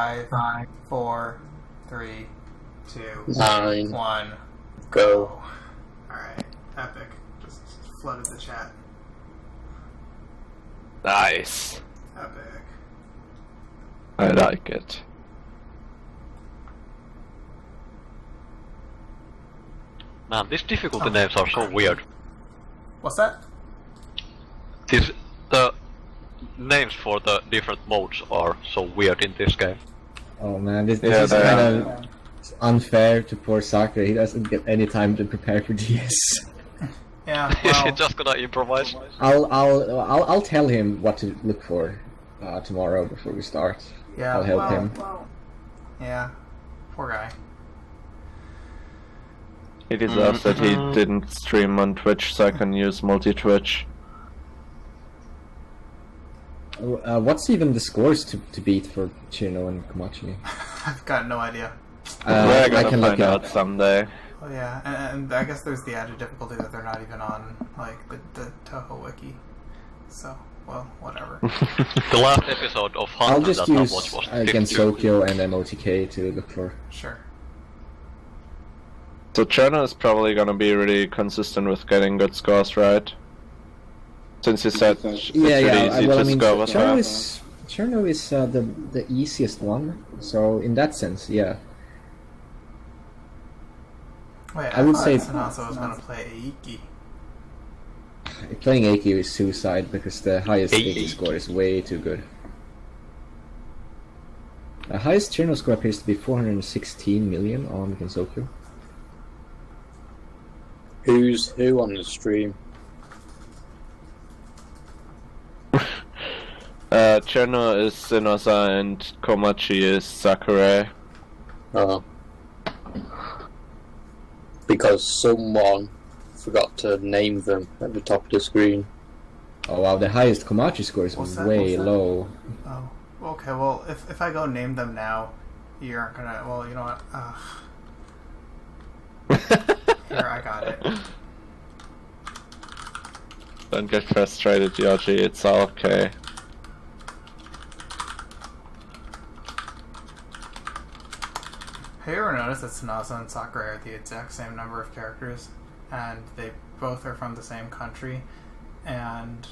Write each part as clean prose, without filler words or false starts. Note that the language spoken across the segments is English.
5, 4, 3, 2, 9. 1. Go. Alright, epic. Just flooded the chat. Nice. Epic. I like it. Man, these difficulty names are so weird. What's that? The names for the different modes are so weird in this game. Oh man, this Yeah, is kind of unfair to poor Sakurei. He doesn't get any time to prepare for GS. Yeah, Is he well, just gonna improvise? I'll tell him what to look for tomorrow before we start. yeah, I'll help well, him. yeah. Poor guy. He deserves that he didn't stream on Twitch, so I can use multi-Twitch. What's even the scores to beat for Chino and Komachi? I've got no idea. We're I gonna can look find it out up. someday. Oh yeah, and I guess there's the added difficulty that they're not even on, like, the Toho wiki. So, well, whatever. The last episode of I'll Hunter just that I use watched was against 52. Sokyo and MOTK to look for. Sure. So Cherno is probably gonna be really consistent with getting good scores, right? Since you said it's really easy to score with that. Cherno is the easiest one, so in that sense, yeah. Wait, I would thought say- Senozza was gonna play Eiki. Playing Eiki is suicide because the highest Eiki. Eiki score is way too good. The highest Cherno score appears to be 416 million on Gensokyo. Who's who on the stream? Cherno is senozza and Komachi is sakurei. Oh. Because someone forgot to name them at the top of the screen. Oh wow, the highest Komachi score is What's that? way What's that? low. Oh, okay. Well, if I go name them now, you aren't gonna. Well, you know what? Here, I got it. Don't get frustrated, Yoji, it's all okay. Have you ever noticed that Senozza and Sakurei are the exact same number of characters, and they both are from the same country, and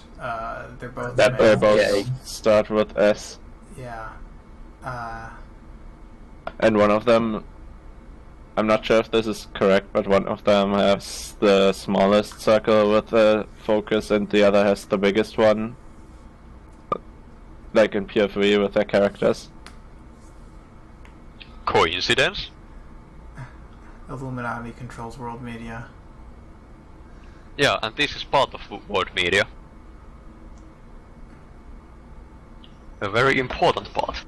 they're both That They male. both Yeah. start with S. Yeah. And one of them, I'm not sure if this is correct, but one of them has the smallest circle with the focus and the other has the biggest one. Like in PoFV with their characters. Coincidence? Illuminati controls world media. Yeah, and this is part of world media. A very important part.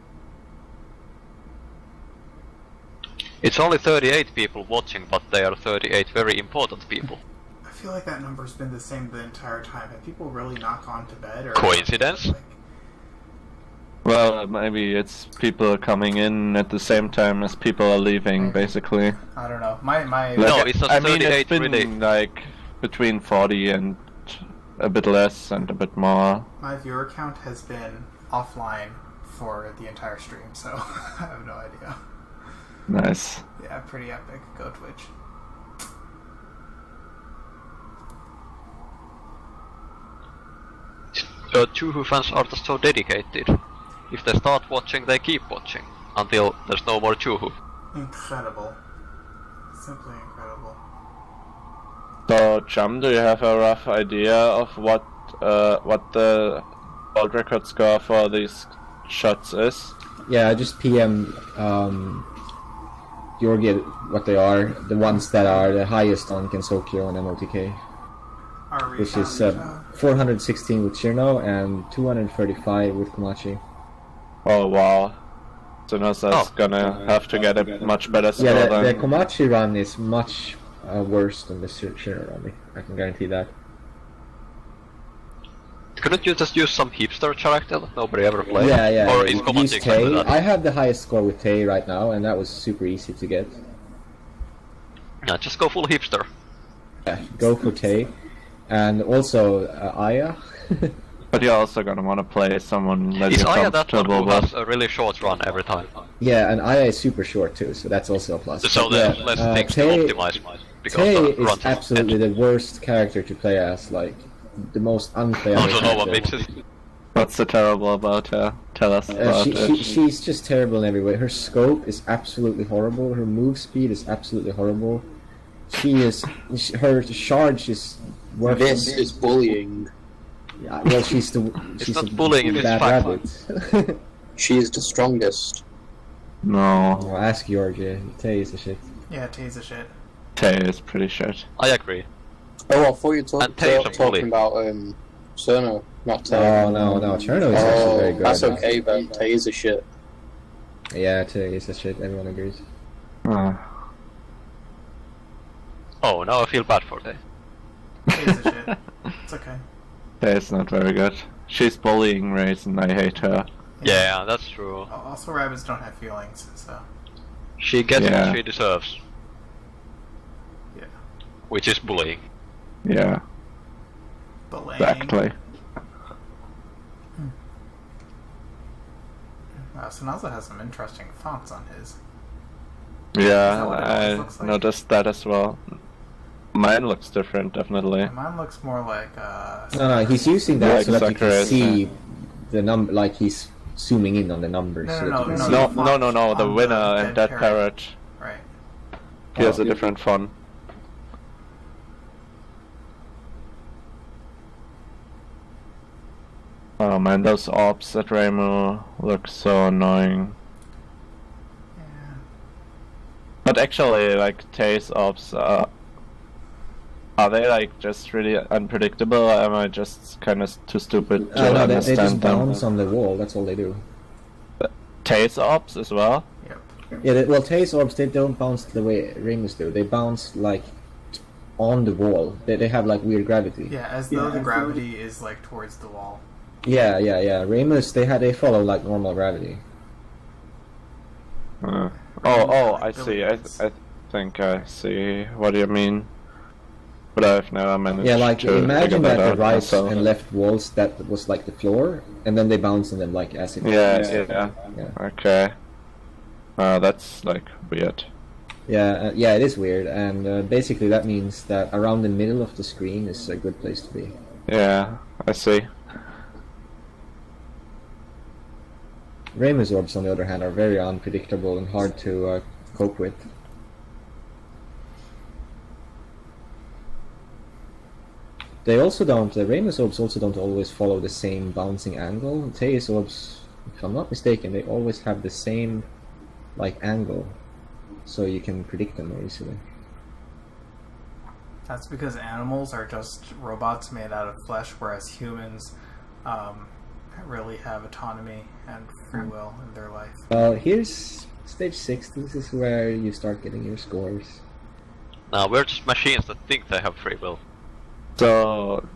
It's only 38 people watching, but they are 38 very important people. I feel like that number's been the same the entire time. Have people really not gone to bed? Or Coincidence? Like, Well, maybe it's people coming in at the same time as people are leaving, basically. I don't know. My No, it's not I mean, 38 it's been really. like between 40 and a bit less and a bit more. my viewer count has been offline for the entire stream, so I have no idea. Nice. Yeah, pretty epic. Go Twitch. Chuhu fans are just so dedicated. If they start watching, they keep watching until there's no more Chuhu. Incredible. Simply incredible. So, Chum, do you have a rough idea of what the world record score for these shots is? Yeah, I just PM Georgia what they are, the ones that are the highest on Gensokyo and MOTK, Are we which is found, 416 with Chirno and 235 with Komachi. Oh wow. Senozza's Oh. gonna have to get a much better score Yeah, the than... Komachi run is much worse than the Chirno run, I can guarantee that. Couldn't you just use some hipster character that nobody ever played? Yeah, Or is use Komachi exactly Tei. that? I have the highest score with Tei right now, and that was super easy to get. Yeah, just go full hipster. Yeah, go for Tei. And also Aya. But you're also gonna want to play someone that Is you're Aya that one comfortable who has with. a really short run every time? Yeah, and Aya is super short too, so that's also a plus. So But there's yeah, less things to Tay, optimize because Tay the is run absolutely the worst character to play as, like, the most unplayable Also, no one character. bitches. What's so terrible about her? Tell us about it. She's just terrible in every way. Her scope is absolutely horrible. Her move speed is absolutely horrible. Her charge is worthless. This is bullying. Yeah, well, she's not the bullying, it's bad fact. rabbit. She is the strongest. No, Well, ask Georgia. Tay is the shit. Yeah, Tay's a shit. Tay is pretty shit. I agree. Oh, I thought you were And Tay's a bully. talking about Cerno, not Tay. Oh no, Cherno is actually very good. That's okay, but Tay is a shit. Yeah, Tay is the shit. Everyone agrees. Oh, now I feel bad for Tay. Tay's a shit. It's okay. Tay is not very good. She's bullying Raisin, I hate her. Yeah, that's true. Also, rabbits don't have feelings, so She gets Yeah. what she deserves, yeah. which is bullying. Yeah, Bullying. exactly. Senozza has some interesting fonts on his. Yeah, that what it I looks like? noticed that as well. Mine looks different, definitely. Mine looks more like No, he's using that Like so that you can Sakurei, see the number. Like he's zooming in on the numbers. No, so that no, you can no, see. No, font no, the on winner the and dead Dead parrot. Parrot. Right. He has Oh. a different font. Oh man, those orbs at Ramu look so annoying. Yeah. But actually, like, Tay's orbs, are they, like, just really unpredictable, or am I just kind of too stupid to No, they just understand them? bounce on the wall. That's all they do. Tay's orbs as well? Yep. Yeah, well, Tay's orbs, they don't bounce the way Ramus do. They bounce, like, on the wall. They have, like, weird gravity. Yeah, as though the gravity is like towards the wall. Yeah. Ramus, they follow, like, normal gravity. I see. I think I see what you mean. But I've never managed Yeah, like, to imagine figure that the out right myself. and left walls, that was, like, the floor, and then they bounce on them, like, acid. Yeah. Yeah. Okay. That's, like, weird. Yeah, it is weird, and basically that means that around the middle of the screen is a good place to be. Yeah, I see. Ramus orbs, on the other hand, are very unpredictable and hard to cope with. They also don't, Ramus orbs also don't always follow the same bouncing angle. Teus orbs, if I'm not mistaken, they always have the same, like, angle, so you can predict them more easily. That's because animals are just robots made out of flesh, whereas humans really have autonomy and free will in their life. Well, here's stage 6. This is where you start getting your scores. Now, we're just machines that think they have free will. So,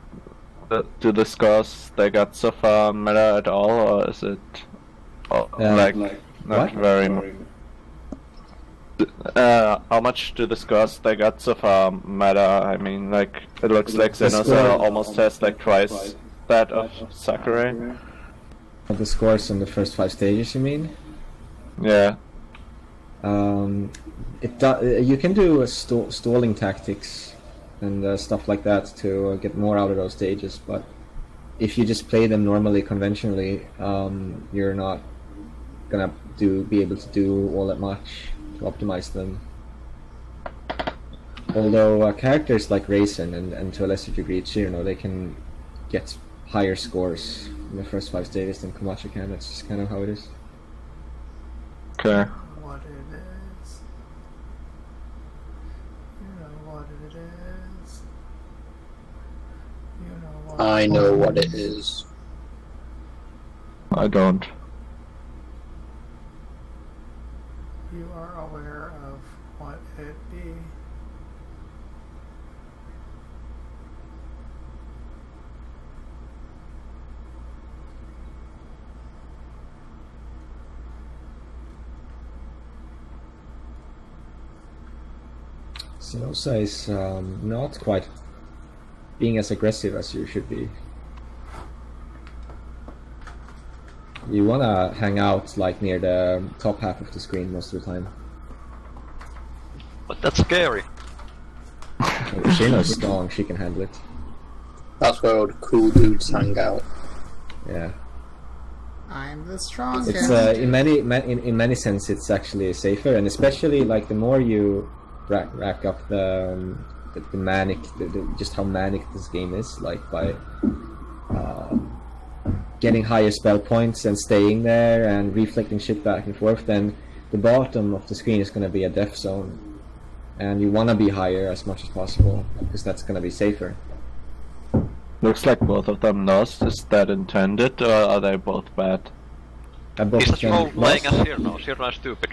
do the scores they got so far matter at all, or is it not what? very much? How much do the scores they got so far matter? I mean, like, it looks like The Senozza score- almost has like twice that of Sakurei. The scores on the first 5 stages, you mean? Yeah. You can do stalling tactics and stuff like that to get more out of those stages, but if you just play them normally, conventionally, you're not gonna be able to do all that much to optimize them. Although characters like Raisin and to a lesser degree Chirno, they can get higher scores in the first 5 stages than Komachi can. That's just kind of how it is. Okay. What it is. You know what it is. You know what I know what it is. I don't. You are aware of what it be. Senozza is not quite being as aggressive as you should be. You wanna hang out like near the top half of the screen most of the time. But that's scary. Shino's strong, she can handle it. That's where all the cool dudes hang out. Yeah. I'm the strongest. It's in many sense it's actually safer, and especially like the more you rack up the manic, just how manic this game is, like by getting higher spell points and staying there and reflecting shit back and forth, then the bottom of the screen is going to be a death zone, and you want to be higher as much as possible because that's going to be safer. Looks like both of them lost. Is that intended, or are they both bad? Is that role playing as Shirno? Shirno is stupid.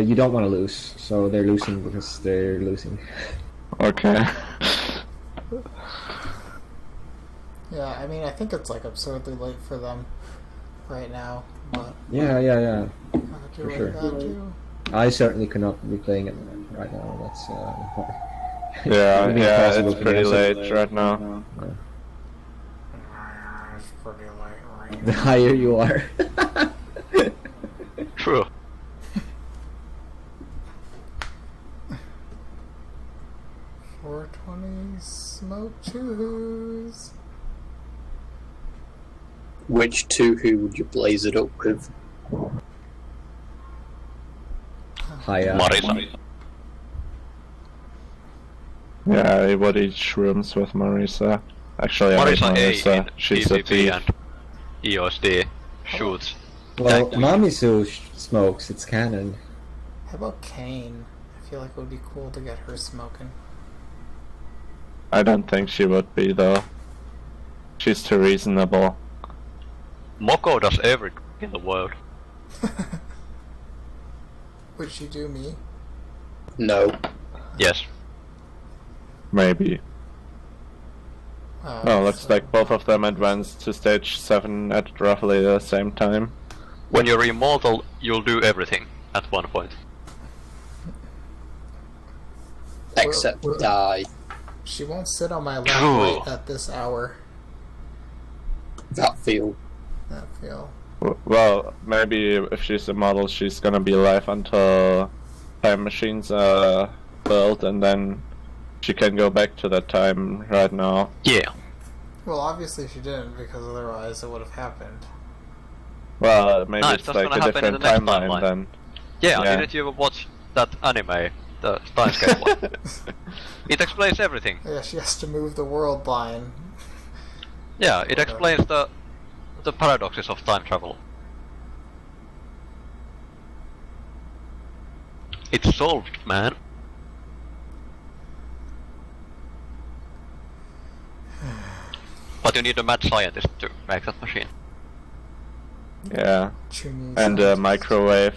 You don't want to lose, so they're losing because they're losing. Okay. Yeah, I mean, I think it's like absurdly late for them right now, but Yeah. I For do sure. like that too. I certainly could not be playing it right now. That's Yeah, It'd be yeah, impossible it's for pretty me. late right now. It's pretty late right The higher you are. True. now. 420 smoke chews. Which two who would you blaze it up with? Higher. Marisa. Yeah, I would eat shrooms with Marisa. Actually, I hate Marisa A Marisa. in She's a PvP thief. and EOSD shoots. Well, That- Mamisu smokes. It's canon. How about Kane? I feel like it would be cool to get her smoking. I don't think she would be, though. She's too reasonable. Moko does everything in the world. Would she do me? No. Yes. Maybe. Oh, looks so- like both of them advanced to stage 7 at roughly the same time. When you're immortal, you'll do everything at one point. Except die. She won't sit on my lap True. right at this hour. That feel. I feel. Well, maybe if she's a model, she's gonna be alive until time machines are built, and then she can go back to that time right now. Yeah. Well, obviously she didn't, because otherwise it would have happened. Well, maybe No, it's it's just like gonna a happen in different the next timeline timeline. then. Yeah, Yeah. didn't you watch that anime, the Timescape one? It explains everything. Yeah, she has to move the world line. Yeah, it explains the paradoxes of time travel. It's solved, man. But you need a mad scientist to make that machine. Yeah, Chunyi and a scientist. microwave.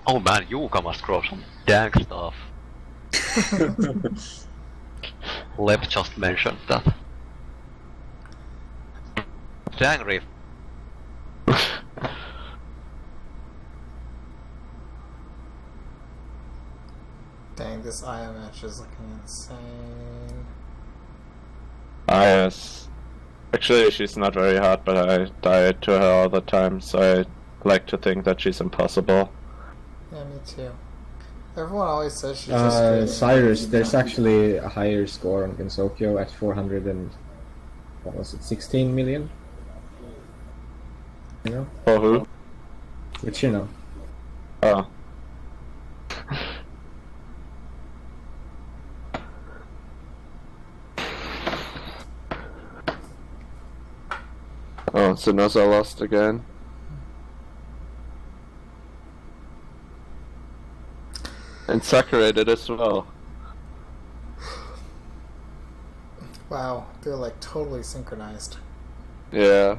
Oh man, Yuka must grow some dang stuff. Lev just mentioned that. Dang Reef. Dang, this Aya match is looking insane. Ah, yes. Actually, she's not very hard, but I die to her all the time, so I like to think that she's impossible. Yeah, me too. Everyone always says she's just good. Cyrus, there's actually a higher score on Gensokyo at 400 and what was it, 16 million? You know, For who? which you know. Oh. Oh, senozza lost again. And Sakurei did as well. Wow, they're like totally synchronized. Yeah.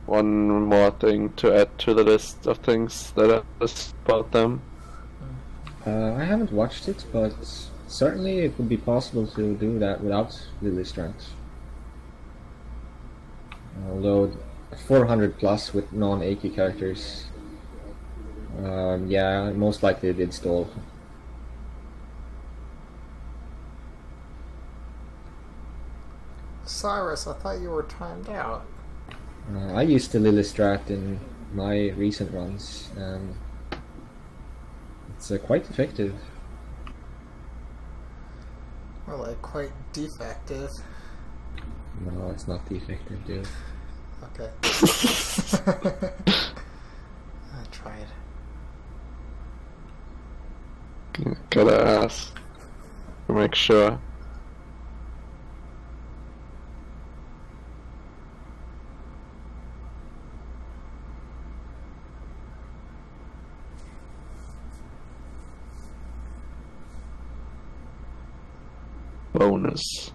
One more thing to add to the list of things that I just about them. I haven't watched it, but certainly it would be possible to do that without Lily strength. Although 400 plus with non-Aki characters Yeah, most likely it did stall. Cyrus, I thought you were timed out. I used the Lily Strat in my recent runs, and it's quite effective. Or like quite defective. No, it's not defective, dude. Okay. I tried. Gotta ask to make sure. Bonus.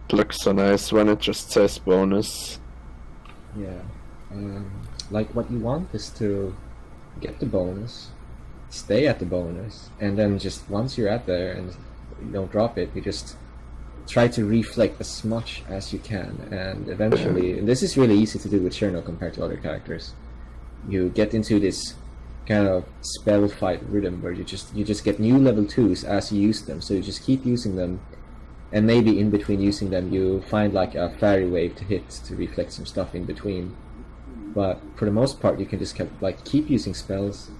It looks so nice when it just says bonus. Yeah. Like what you want is to get the bonus, stay at the bonus, and then just once you're at there and you don't drop it, you just try to reflect as much as you can, and eventually, and this is really easy to do with Cherno compared to other characters. You get into this kind of spell fight rhythm where you just get new level 2s as you use them, so you just keep using them, and maybe in between using them you find like a fairy wave to hit to reflect some stuff in between. But for the most part you can just keep using spells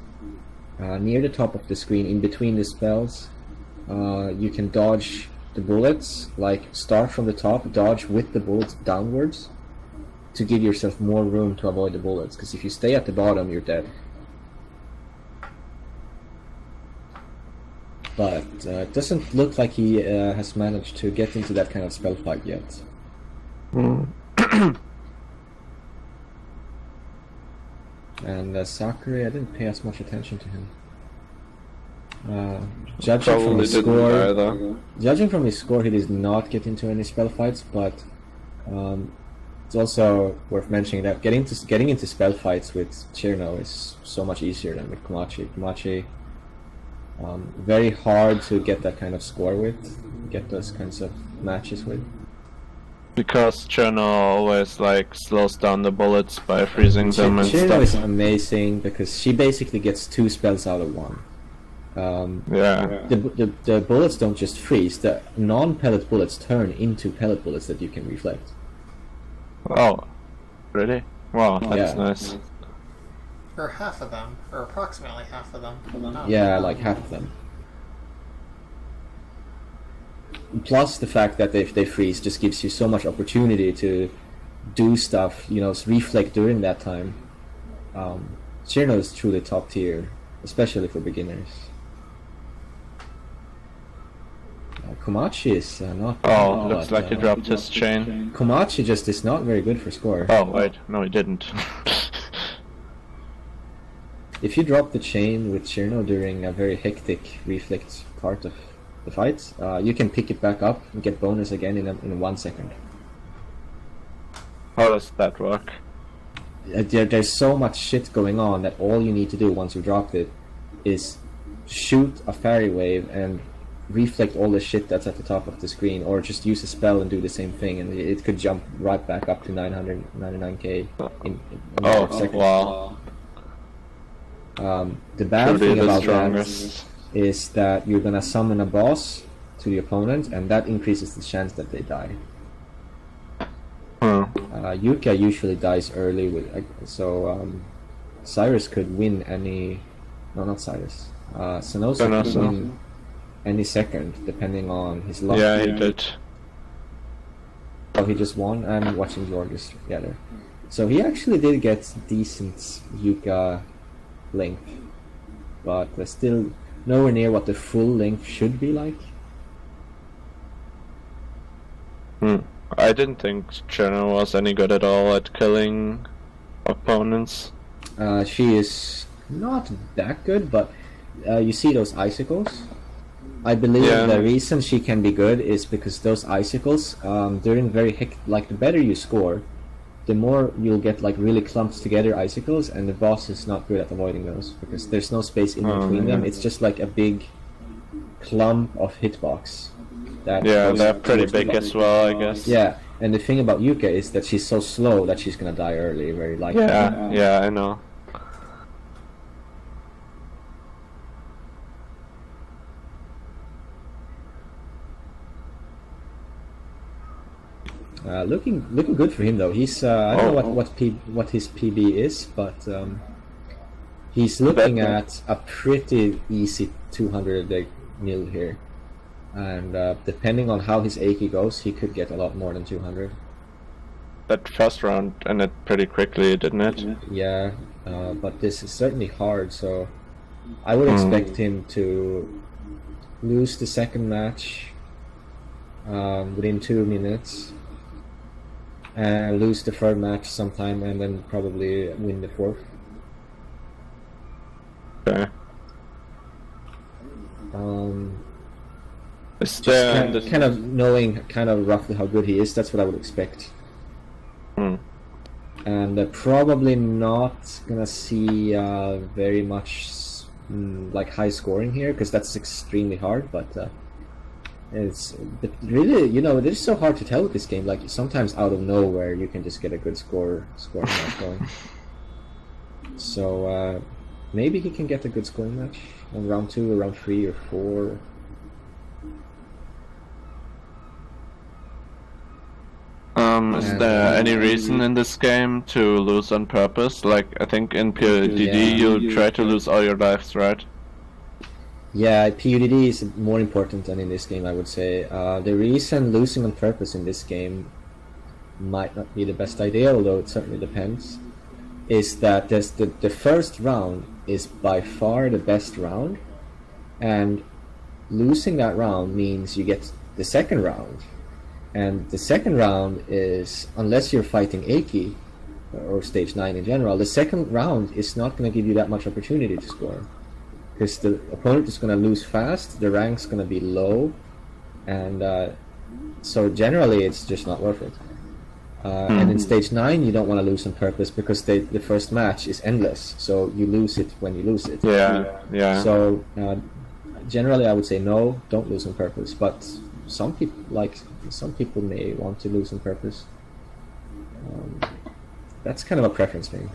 near the top of the screen. In between the spells you can dodge the bullets, like start from the top, dodge with the bullets downwards to give yourself more room to avoid the bullets, because if you stay at the bottom you're dead. But it doesn't look like he has managed to get into that kind of spell fight yet. And Sakurei, I didn't pay as much attention to him. Judging from his score, he did not get into any spell fights. But it's also worth mentioning that getting into spell fights with Cherno is so much easier than with Komachi. Komachi, very hard to get that kind of score with, get those kinds of matches with. Because Cherno always like slows down the bullets by freezing them and Cherno stuff. is amazing because she basically gets 2 spells out of 1. The bullets don't just freeze, the non-pellet bullets turn into pellet bullets that you can reflect. Oh, really? Wow, that's nice. Or half of them, or approximately half of them. Yeah, like half of them. Plus the fact that if they freeze just gives you so much opportunity to do stuff, reflect during that time. Cherno is truly top tier, especially for beginners. Komachi is not... Oh, looks like he dropped his chain. Komachi just is not very good for score. Oh, wait, no he didn't. If you drop the chain with Cherno during a very hectic reflect part of the fight, you can pick it back up and get bonus again in 1 second. How does that work? There's so much shit going on that all you need to do once you drop it is shoot a fairy wave and reflect all the shit that's at the top of the screen, or just use a spell and do the same thing, and it could jump right back up to 999k in a second. Wow. The bad thing about that is that you're gonna summon a boss to the opponent, and that increases the chance that they die. Yuka usually dies early Cyrus could win any... No, not Cyrus. Senozza could win any second, depending on his luck. Yeah, he did. Oh, he just won. I'm watching Georges together. So he actually did get decent Yuka length, but still nowhere near what the full length should be like. I didn't think Cherno was any good at all at killing opponents. She is not that good, but you see those icicles? I believe the reason she can be good is because those icicles, during the better you score, the more you'll get like really clumped together icicles, and the boss is not good at avoiding those because there's no space in between them. It's just like a big clump of hitbox. They're pretty big as well, I guess. Yeah, and the thing about Yuka is that she's so slow that she's gonna die early, very likely. Yeah, I know. Looking good for him though. He's I don't know what his PB is, but he's looking at a pretty easy 200 mil here, and depending on how his Aki goes, he could get a lot more than 200. That first round ended pretty quickly, didn't it? Yeah, but this is certainly hard, so I would expect him to lose the second match within 2 minutes, and lose the third match sometime, and then probably win the fourth. Okay. Is Just there kind of knowing kind of roughly how good he is, that's what I would expect. And probably not gonna see very much like high scoring here, because that's extremely hard, but really, you know, it is so hard to tell with this game. Like, sometimes out of nowhere you can just get a good scoring match going. So maybe he can get a good scoring match on round 2 or round 3 or 4. Is there any reason in this game to lose on purpose? Like, I think in PODD you try to lose all your lives, right? Yeah, PUDD is more important than in this game, I would say. The reason losing on purpose in this game might not be the best idea, although it certainly depends, is that the first round is by far the best round, and losing that round means you get the second round. And the second round is, unless you're fighting Aki, or stage 9 in general, the second round is not going to give you that much opportunity to score. Because the opponent is going to lose fast, the rank's going to be low, and so generally it's just not worth it. And in stage 9 you don't want to lose on purpose, because the first match is endless, so you lose it when you lose it. Yeah. So generally I would say no, don't lose on purpose, but some people may want to lose on purpose. That's kind of a preference thing.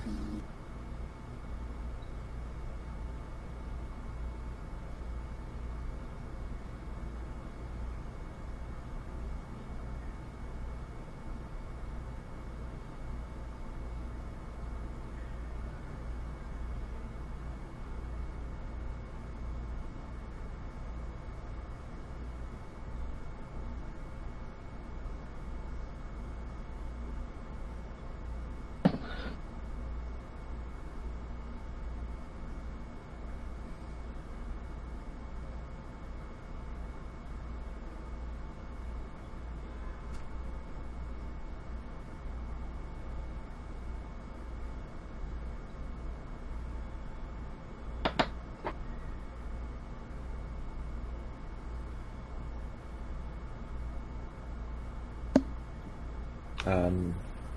I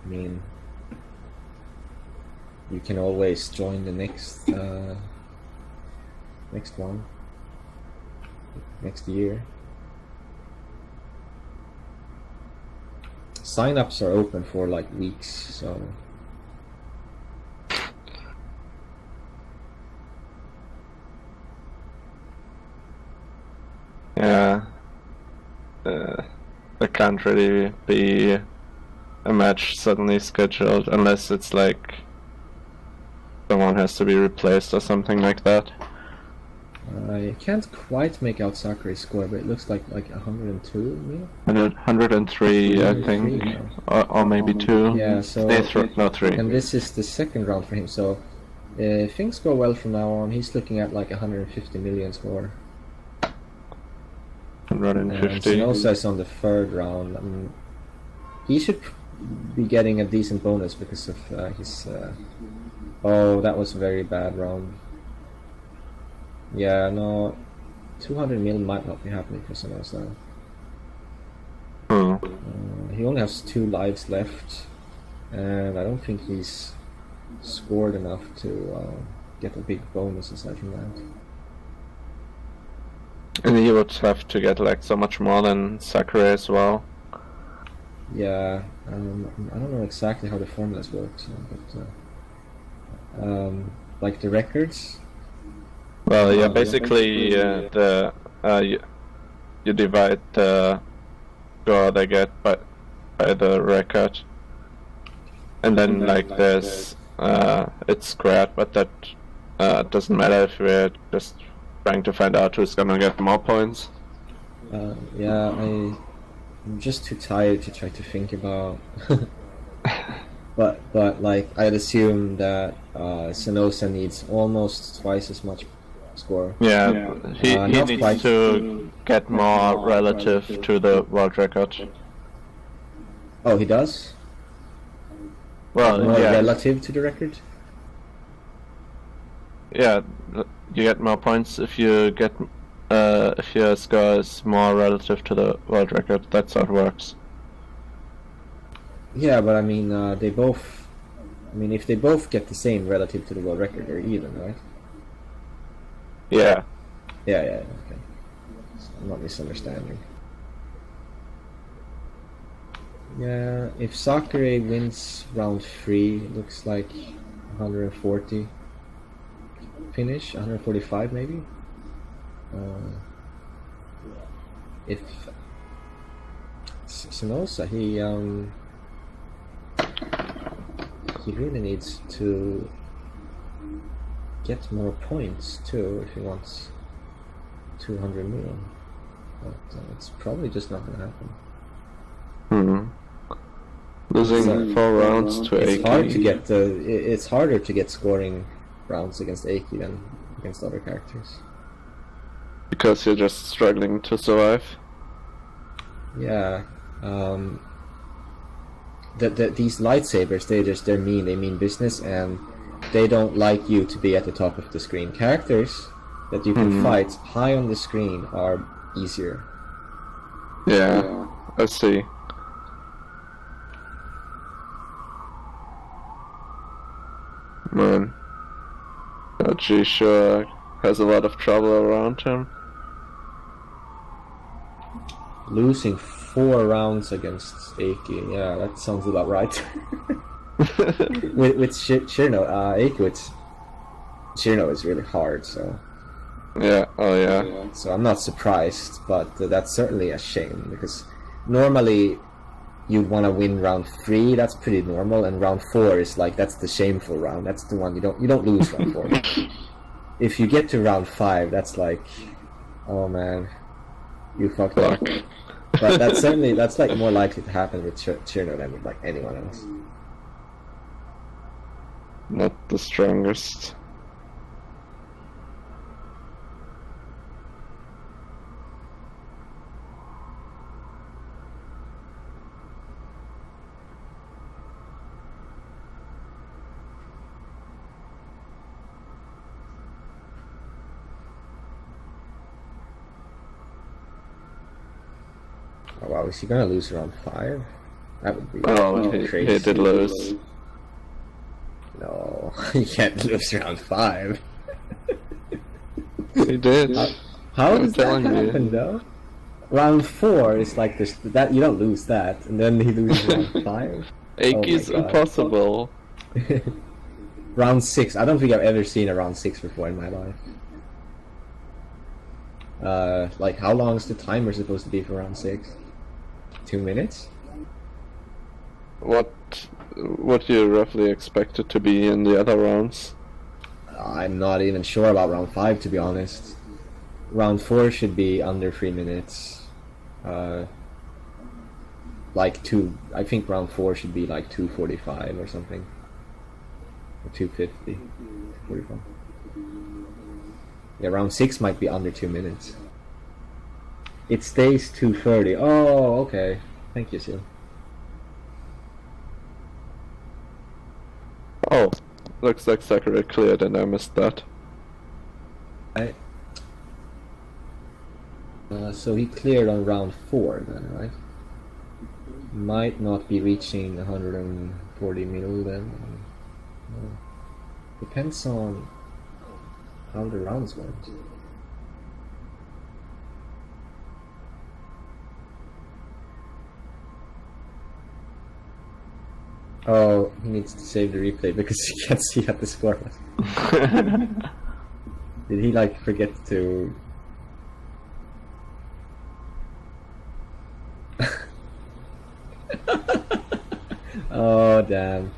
mean, you can always join the next one next year. Sign-ups are open for like weeks, so yeah. There can't really be a match suddenly scheduled unless it's like someone has to be replaced or something like that. I can't quite make out Sakurei's score, but it looks like 102 maybe? 103, I think, or maybe 2. Yeah, so no, 3. And this is the second round for him, so if things go well from now on, he's looking at like 150 million score. 150. Senozza is on the third round. I mean, he should be getting a decent bonus because of his... Oh, that was a very bad round. Yeah, no, 200 mil might not be happening for Senozza. He only has 2 lives left, and I don't think he's scored enough to get a big bonus aside from that. And he would have to get like so much more than Sakurei as well. Yeah, I don't know exactly how the formulas work, so, but like the records. Well, yeah, basically you divide the score they get by the record. And then like there's it's squared, but that doesn't matter if we're just trying to find out who's gonna get more points. Yeah, I'm just too tired to try to think about. but like I'd assume that senozza needs almost twice as much score. Yeah, he not needs quite. to get more relative to the world record. Oh, he does? Well, More yeah, relative to the record? yeah, you get more points if you get if your score is more relative to the world record. That's how it works. Yeah, but I mean, they both. I mean, if they both get the same relative to the world record, they're even, right? Yeah. Yeah, okay. So I'm not misunderstanding. Yeah, if Sakurei wins round 3, it looks like 140 finish, 145 maybe. If senozza, he really needs to get more points too if he wants 200 million. But it's probably just not gonna happen. Losing 4 rounds to It's Aki. hard to get it's harder to get scoring rounds against Aki than against other characters. Because you're just struggling to survive. Yeah. These lightsabers, they mean business, and they don't like you to be at the top of the screen. Characters that you can fight high on the screen are easier. Yeah, I see. Man, G sure has a lot of trouble around him. Losing 4 rounds against Aki, yeah, that sounds about right. with Shirno, Aki with Shirno is really hard, so. Yeah, oh yeah. So I'm not surprised, but that's certainly a shame, because normally you'd want to win round 3, that's pretty normal, and round 4 is like, that's the shameful round, that's the one you don't lose round 4. If you get to round 5, that's like, oh man, you fucked up. But that's like more likely to happen with Shirno than with like anyone else. Not the strongest. Oh wow, is he gonna lose round 5? That would be He did lose. No, he can't lose round 5. He did. How I'm does that telling you. happen though? Round 4 is like this, that you don't lose that, and then he loses round 5. Aki's Oh my God. impossible. Round 6. I don't think I've ever seen a round 6 before in my life. Like how long is the timer supposed to be for round 6? 2 minutes? What do you roughly expect it to be in the other rounds? I'm not even sure about round 5, to be honest. Round 4 should be under 3 minutes. I think round 4 should be like 2:45 or something. Or 2:50. 45. Yeah, round 6 might be under 2 minutes. It stays 2:30. Oh, okay. Thank you, Sil. Oh, looks like Sakurei cleared and I missed that. So he cleared on round 4 then, right? Might not be reaching 140 mil then. Depends on how the rounds went. Oh, he needs to save the replay because he can't see at the score. Did he like forget to... Oh damn.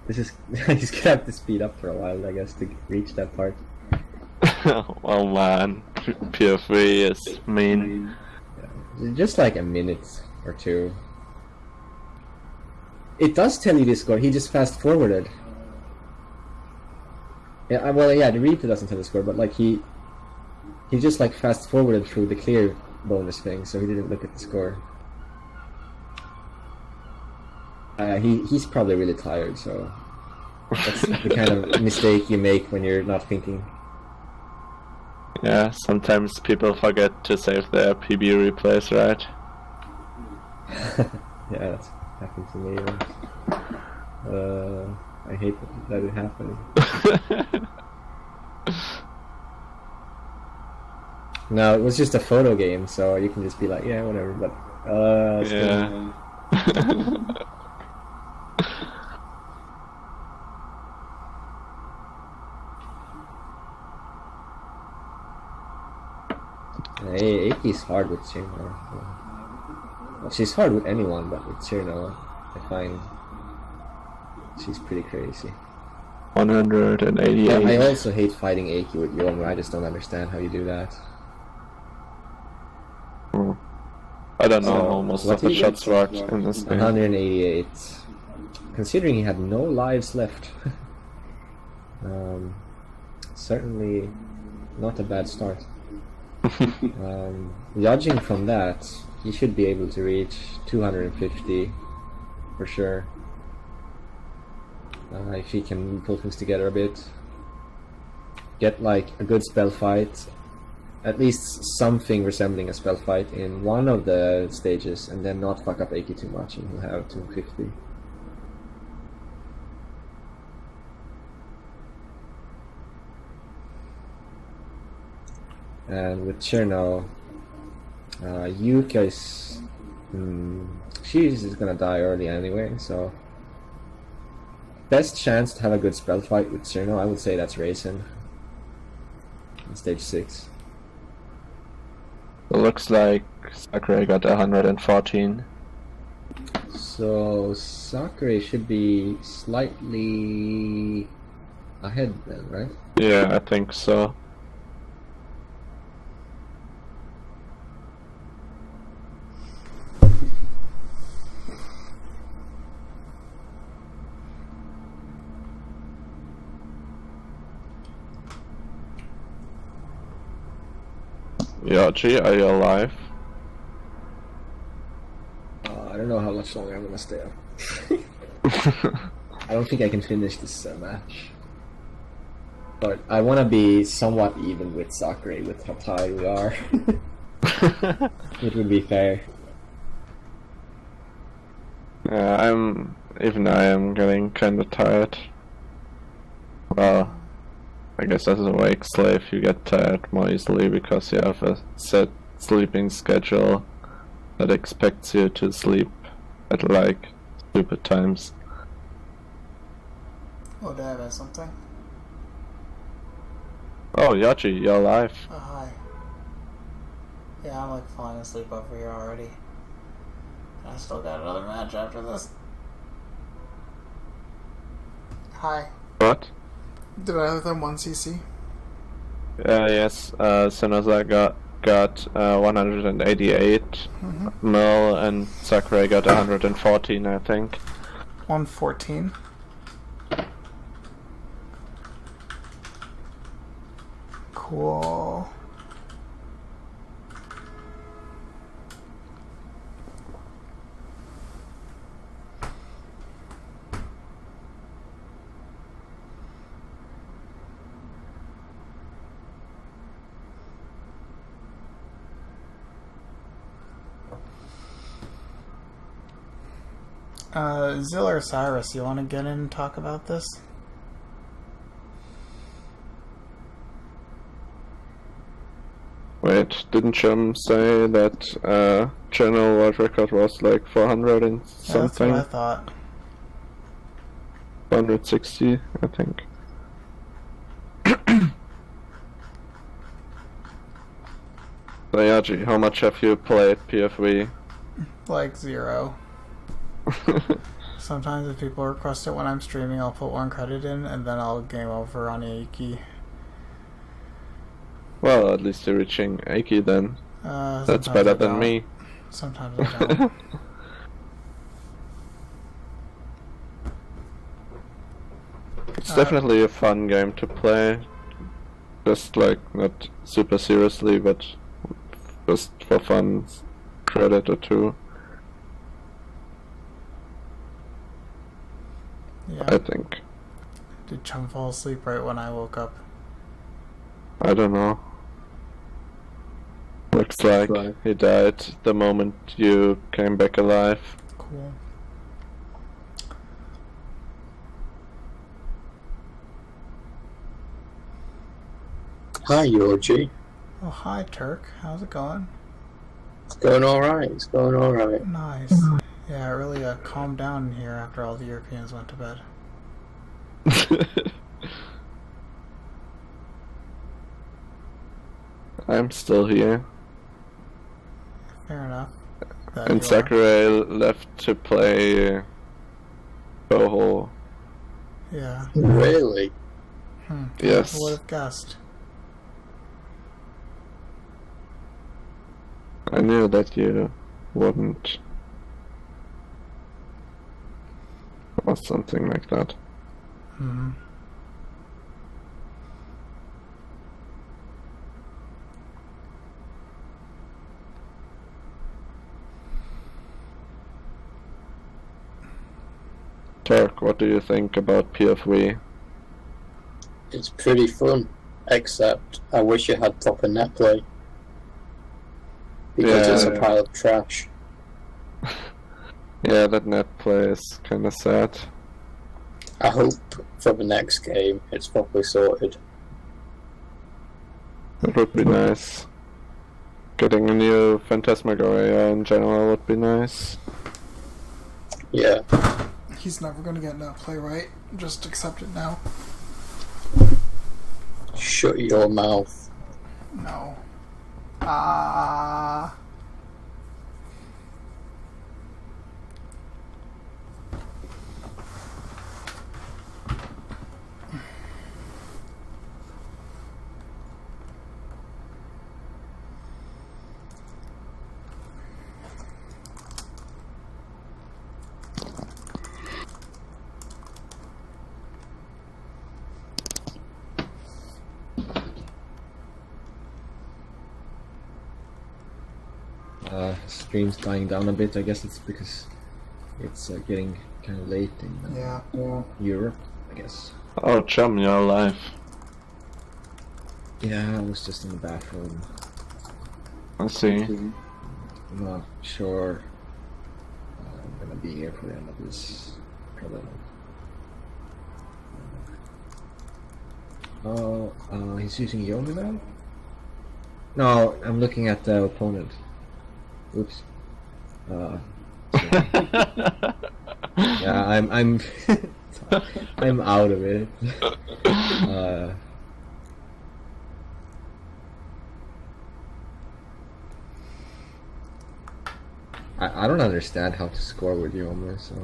This is he's gonna have to speed up for a while, I guess, to reach that part. Oh man, PoFV is mean. Yeah. Just like a minute or two. It does tell you the score. He just fast forwarded. Yeah, well, yeah, the replay doesn't tell the score, but like he just like fast forwarded through the clear bonus thing, so he didn't look at the score. He's probably really tired, so that's the kind of mistake you make when you're not thinking. Yeah, sometimes people forget to save their PB replays, right? Yeah, that's happened to me once. I hate that it happened. No, it was just a photo game, so you can just be like, yeah, whatever, but yeah. Hey, Aki's hard with Cirno. Well, she's hard with anyone, but with Cirno, I find she's pretty crazy. 188. Yeah, I also hate fighting Aki with Yomer. I just don't understand how you do that. I don't know how most of the shots work in this game. 188. Considering he had no lives left. Certainly not a bad start. Judging from that, he should be able to reach 250 for sure. If he can pull things together a bit. Get like a good spell fight. At least something resembling a spell fight in one of the stages, and then not fuck up Aki too much, and he'll have 250. And with Cherno, Yuka is... she's gonna die early anyway, so... Best chance to have a good spell fight with Cherno, I would say that's Raisin. In stage 6. It looks like Sakurei got 114. So Sakurei should be slightly ahead then, right? Yeah, I think so. Yachi, are you alive? I don't know how much longer I'm gonna stay up. I don't think I can finish this match. But I want to be somewhat even with Sakurei with how tired we are. It would be fair. Yeah, I am getting kinda tired. Well, I guess as a wake slave you get tired more easily because you have a set sleeping schedule that expects you to sleep at like stupid times. Oh, did I miss something? Oh, Yachi, you're alive. Oh, hi. Yeah, I'm like falling asleep over here already. I still got another match after this. Hi. What? Did I have them 1cc? Yes, senozza got 188 mil and Sakurei got 114, I think. 114. Cool. Zilla or Cyrus, you want to get in and talk about this? Wait, didn't Shem say that channel world record was like 400 and Yeah, that's something? what I thought. 460, I think. So Yaji, how much have you played PFV? Like 0. Sometimes if people request it when I'm streaming, I'll put 1 credit in, and then I'll game over on Aiki. Well, at least you're reaching Aiki then. That's Sometimes better I than don't. me. Sometimes I don't. It's definitely a fun game to play. Just like, not super seriously, but just for fun, credit or 2, Yeah. I think. Did Chum fall asleep right when I woke up? I don't know. Looks like he died the moment you came back alive. Cool. Hi, Yoji. Oh, hi, Turk. How's it going? It's going alright, it's going alright. Nice. Yeah, it really calmed down in here after all the Europeans went to bed. I'm still here. Fair enough. That And you are. Sakurei left to play Toho. Yeah. Really? Yes. Who would have guessed? I knew that you wouldn't. Or something like that. Hmm. Turk, what do you think about PoFV? It's pretty fun, except I wish it had proper net play. Because it's a Yeah. pile of trash. Yeah, that net play is kinda sad. I hope for the next game it's properly sorted. It would be nice. Getting a new Phantasmagoria in general would be nice. Yeah. He's never gonna get that play right. Just accept it now. Shut your mouth. No. Ah. Stream's dying down a bit. I guess it's because it's getting kind of late in Yeah. Europe, I guess. Oh, chum, you're alive. Yeah, I was just in the bathroom. I see. I'm not sure I'm gonna be here for the end of this. Probably not. Oh, he's using Yomi now? No, I'm looking at the opponent. Oops. Yeah, I'm I'm out of it. I don't understand how to score with Yomi, so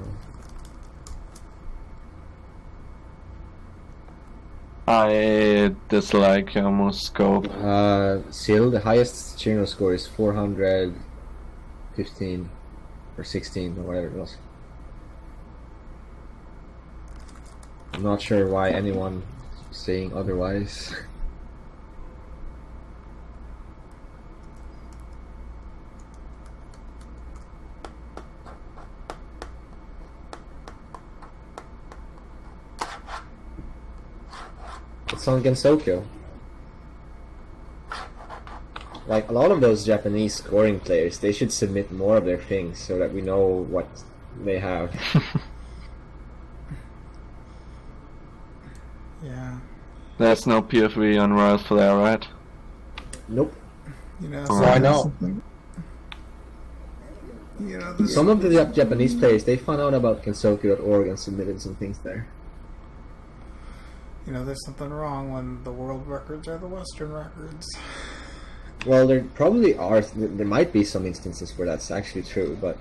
I dislike Yamu's scope. Sil, the highest Chino score is 415 or 16 or whatever it was. I'm not sure why anyone is saying otherwise. It's on Gensokyo. Like, a lot of those Japanese scoring players, they should submit more of their things so that we know what they have. Yeah. There's no PoFV on Royal Flare, right? Nope. You know. Why not? You know. This, Some of the Japanese players, they found out about Gensokyo.org and submitted some things there. you know, there's something wrong when the world records are the Western records. Well, there probably are. There might be some instances where that's actually true, but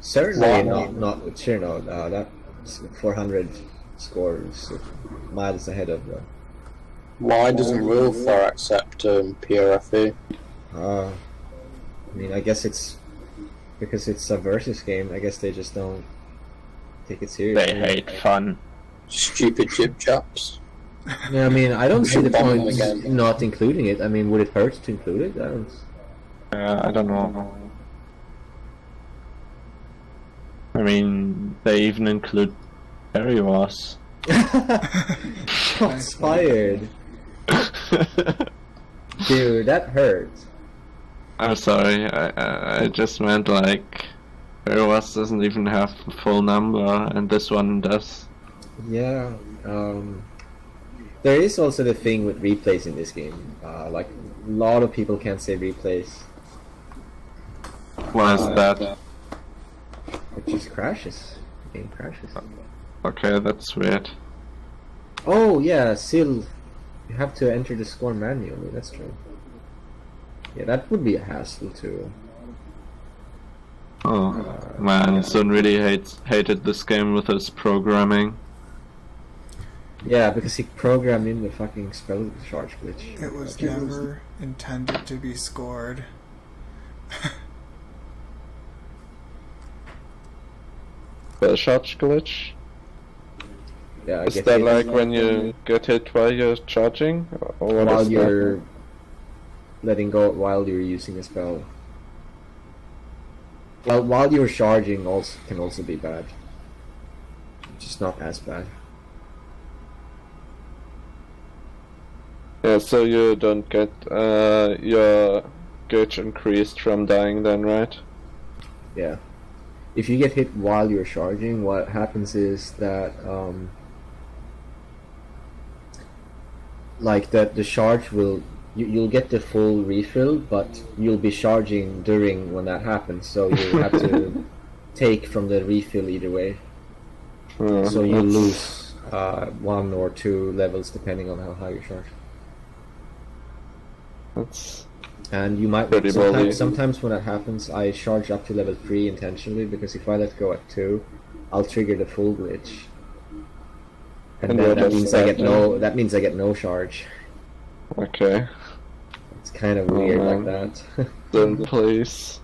Certainly Wow. not with Cherno. That 400 score is miles ahead of the. Why doesn't Rule 4 accept PRFE? I mean, I guess it's because it's a versus game. I guess they just don't take it seriously. They hate fun. Stupid chip chaps. Yeah, I mean, I don't see the Bomb point again. not including it. I mean, would it hurt to include it? I don't know. I mean, they even include Harry Wars. Shots fired. Dude, that hurt. I'm sorry, I just meant like Harry Wars doesn't even have a full number, and this one does. Yeah. There is also the thing with replays in this game. Like, a lot of people can't say replays. Why is that? It just crashes. The game crashes. Okay, that's weird. Oh, yeah, still, you have to enter the score manually, that's true. Yeah, that would be a hassle too. Oh man, Sun really hated this game with his programming. Yeah, because he programmed in the fucking spell charge glitch. It was never intended to be scored. The charge glitch? Yeah, I Is get that hit like when you get hit while you're charging? Or what while is you're that? letting go while you're using a spell. Well, while you're charging also can also be bad. Just not as bad. Yeah, so you don't get your gauge increased from dying then, right? Yeah. If you get hit while you're charging, what happens is that like that the charge will you'll get the full refill, but you'll be charging during when that happens, so you have to take from the refill either way. So you lose 1 or 2 levels depending on how high you charge. That's And you might pretty bully. sometimes when that happens, I charge up to level 3 intentionally, because if I let go at 2, I'll trigger the full glitch, and And then what that does means that that means I get no charge. okay. It's kind of weird like man. that. Then please.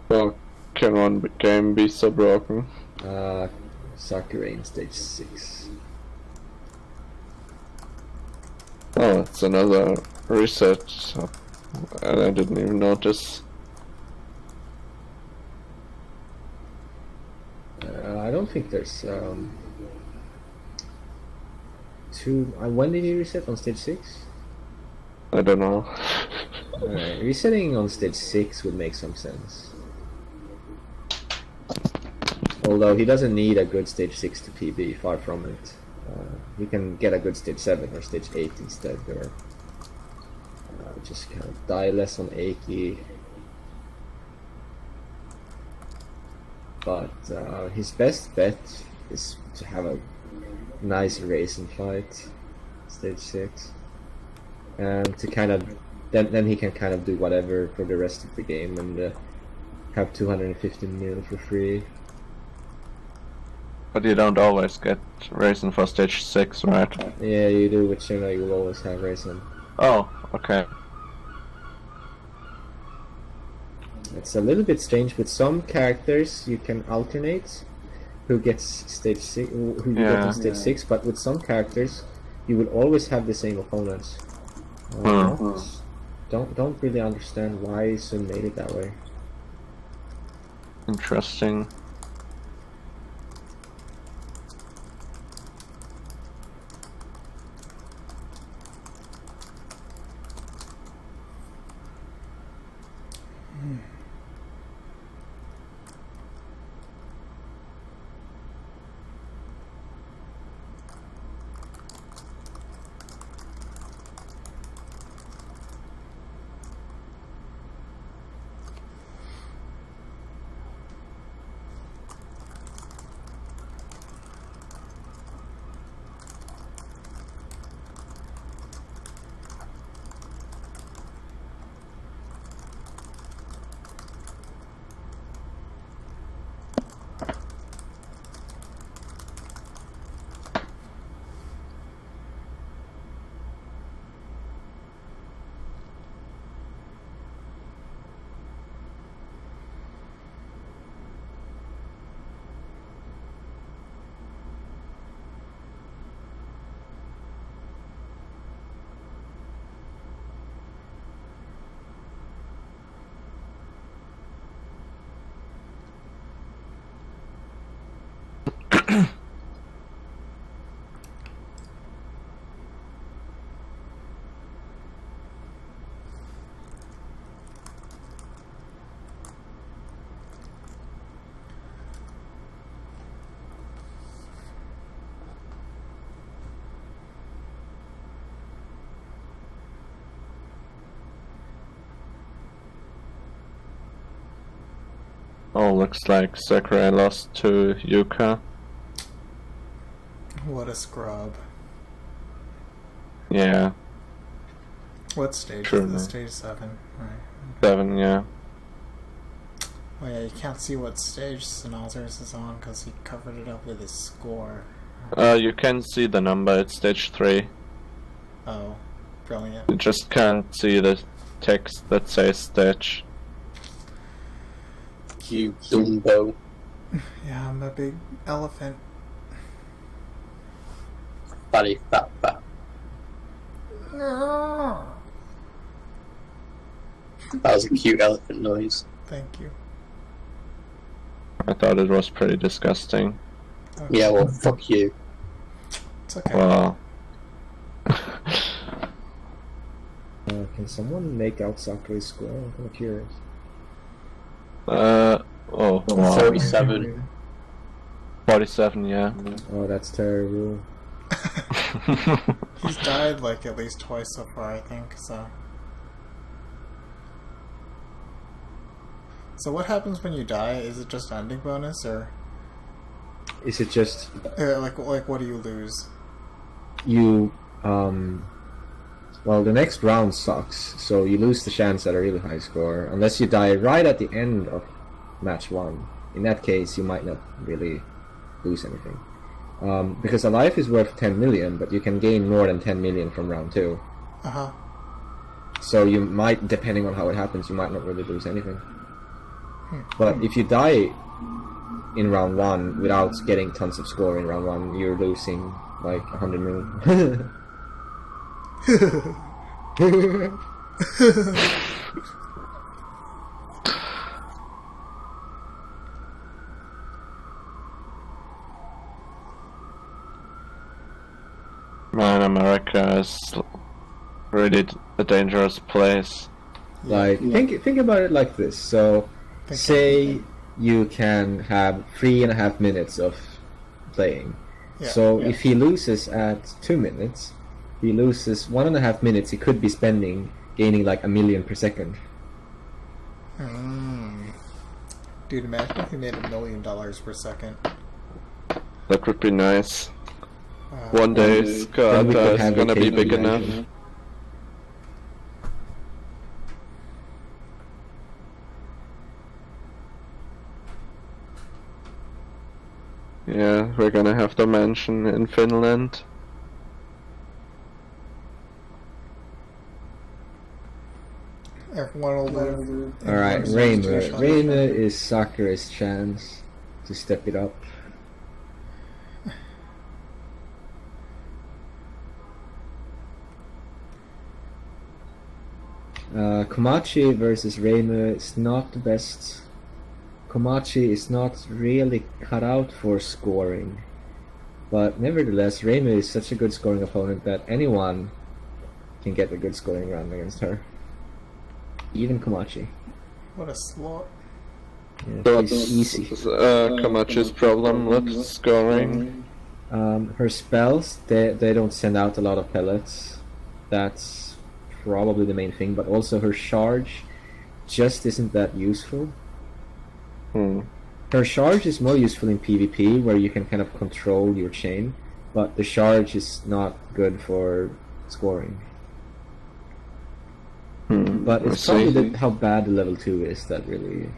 Well, can one game be so broken? Sakurei in stage 6. Oh, it's another reset, and I didn't even notice. I don't think there's two. When did you reset on stage 6? I don't know. Resetting on stage 6 would make some sense. Although he doesn't need a good stage 6 to PB, far from it. You can get a good stage 7 or stage 8 instead, or just kind of die less on Aki. But his best bet is to have a nice racing fight, stage 6, and to kind of then he can kind of do whatever for the rest of the game and have 250 mil for free. But you don't always get racing for stage 6, right? Yeah, you do, which you know you will always have racing. Oh, okay. It's a little bit strange. With some characters, you can alternate who gets stage 6, who you get on stage 6. But with some characters, you will always have the same opponents. Don't really understand why Sun made it that way. Interesting. Oh, looks like Sakurei lost to Yuka. What a scrub. Yeah, What stage True, is this? man. Stage 7. Right. 7, yeah. Oh yeah, you can't see what stage senozza is on because he covered it up with his score. You can see the number, it's stage 3. Oh, brilliant. You just can't see the text that says stage. You Dumbo. Yeah, I'm a big elephant. Fatty fat fat. That was a cute elephant noise. Thank you. I thought it was pretty disgusting. Okay. Yeah, well, fuck you. It's okay. Wow. Can someone make out Sakurei's score? I'm kind of curious. Oh, wow. 47. 47, yeah. Oh, that's terrible. He's died like at least twice so far, I think, so. So what happens when you die? Is it just ending bonus, or Is it just like what do you lose? you? Well, the next round sucks, so you lose the chance at a really high score unless you die right at the end of match 1. In that case, you might not really lose anything. Because a life is worth 10 million, but you can gain more than 10 million from round 2. Uh-huh. So you might, depending on how it happens, you might not really lose anything. But if you die in round 1 without getting tons of score in round 1, you're losing like 100 million. Man, America is really a dangerous place. Like, think about it like this. So, say you can have 3.5 minutes of playing. Yeah. So if he loses at 2 minutes, he loses 1.5 minutes he could be spending gaining like 1 million per second. Dude, imagine if he made $1 million per second. That would be nice. One day then we could Sukoata is have a gonna be KP big enough. engine. Yeah, we're gonna have the mansion in Finland. Everyone will live. Alright, Reimer. Reimer is Sakurei's chance to step it up. Komachi versus Reimer is not the best. Komachi is not really cut out for scoring. But nevertheless, Reimer is such a good scoring opponent that anyone can get a good scoring round against her. Even Komachi. What a slot. Yeah, So she's what's easy. Komachi's problem with scoring? Her spells, they don't send out a lot of pellets. That's probably the main thing, but also her charge just isn't that useful. Her charge is more useful in PvP, where you can kind of control your chain, but the charge is not good for scoring. But it's I see. probably how bad the level 2 is that really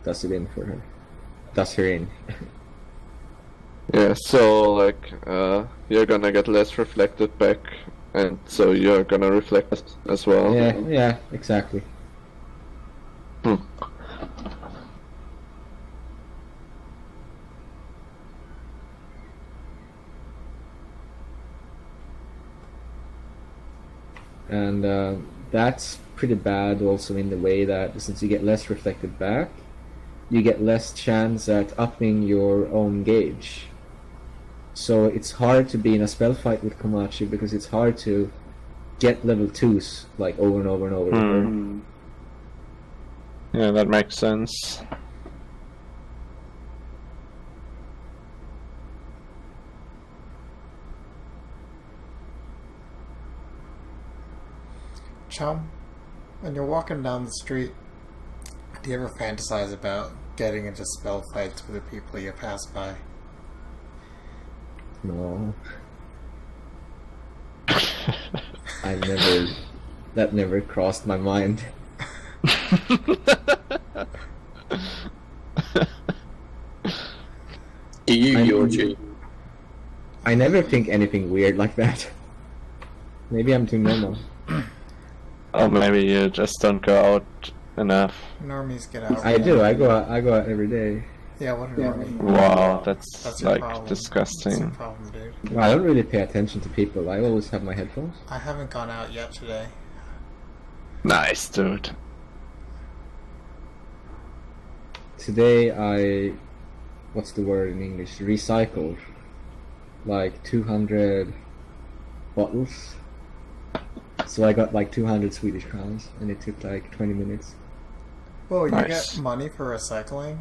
does it in for her. Does her in. Yeah, so like you're gonna get less reflected back, and so you're gonna reflect as well. Yeah, exactly. And that's pretty bad also in the way that since you get less reflected back, you get less chance at upping your own gauge. So it's hard to be in a spell fight with Komachi because it's hard to get level 2s like over and over and over. with her. Yeah, that makes sense. Chum, when you're walking down the street, do you ever fantasize about getting into spell fights with the people you pass by. No. That never crossed my mind. Do you, Georgie? I never think anything weird like that. Maybe I'm too normal. Or maybe you just don't go out enough. Normies get out. I do. I go out every day. Yeah, what a normie. Wow, that's your like problem. disgusting. That's your problem, dude. I don't really pay attention to people. I always have my headphones. I haven't gone out yet today. Nice, dude. Today I... What's the word in English? Recycled. Like 200 bottles. So I got like 200 Swedish crowns, and it took like 20 minutes. Well, you Nice. get money for recycling?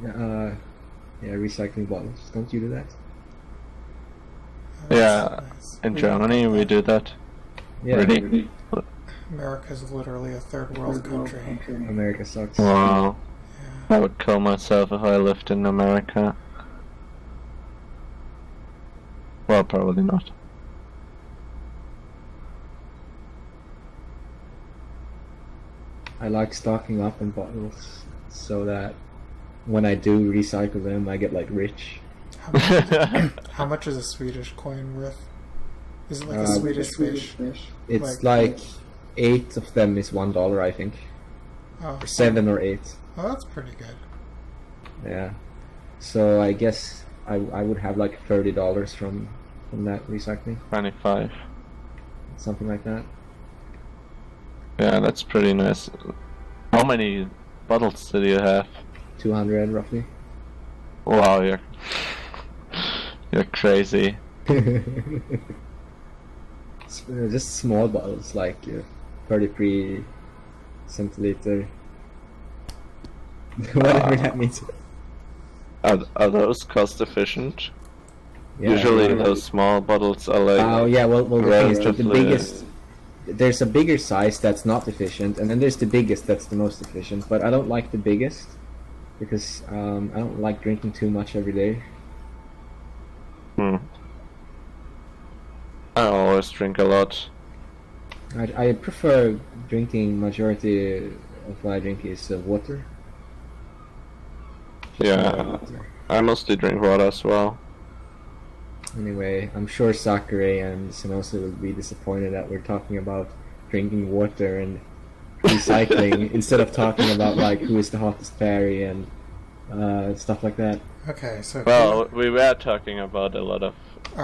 Yeah, recycling bottles. Don't you do that? That's Yeah, nice. in We Germany don't we get do that. Yeah, Really? that. America's literally a third world country. America sucks. Wow. Yeah. I would kill myself if I lived in America. Well, probably not. I like stocking up on bottles so that when I do recycle them, I get like rich. How much is a Swedish coin worth? Is it like a Uh, Swedish fish? It's like 8 of them is $1, I think. Oh, 7 or 8. oh, that's pretty good. Yeah. So I guess I would have like $30 from that recycling, 25. something like that. Yeah, that's pretty nice. How many bottles did you have? 200 roughly. Wow, you're crazy. Just small bottles, like 33 centiliter. Whatever that means. Are those cost efficient? Yeah, Usually yeah. those small bottles are like Oh yeah, well the thing is that the relatively- biggest. There's a bigger size that's not efficient, and then there's the biggest that's the most efficient. But I don't like the biggest because I don't like drinking too much every day. Hmm. I always drink a lot. I prefer drinking majority of what I drink is water. Yeah, I mostly drink water as well. Anyway, I'm sure Sakurei and senozza will be disappointed that we're talking about drinking water and recycling instead of talking about like who is the hottest fairy and stuff like that. Okay, so Well, we were talking about a lot of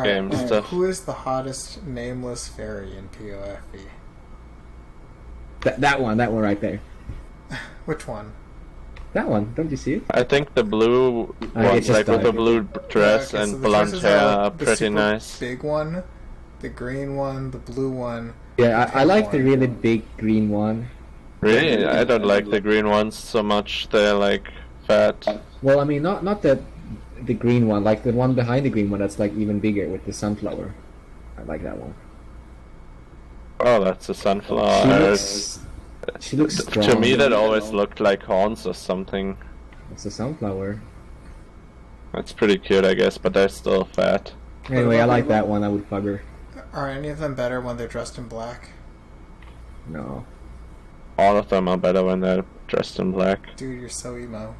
game stuff. who is the hottest nameless fairy in PoFV? That one right there. Which one? That one, don't you see it? I think the blue it ones, just like with the died. blue dress Okay, so and the blonde choices hair, are are the pretty super nice. Big one, the green one, the blue one. Yeah, I like the one. really big green one. Really, I don't like the green ones so much. They're like fat. Well, I mean, not the green one, like the one behind the green one that's like even bigger with the sunflower. I like that one. Oh, that's a sunflower. She looks strong. To me, that always looked like horns or something. It's a sunflower. That's pretty cute, I guess, but they're still fat. Anyway, I like that one. I would fuck her. Are any of them better when they're dressed in black? No. All of them are better when they're dressed in black. Dude, you're so emo.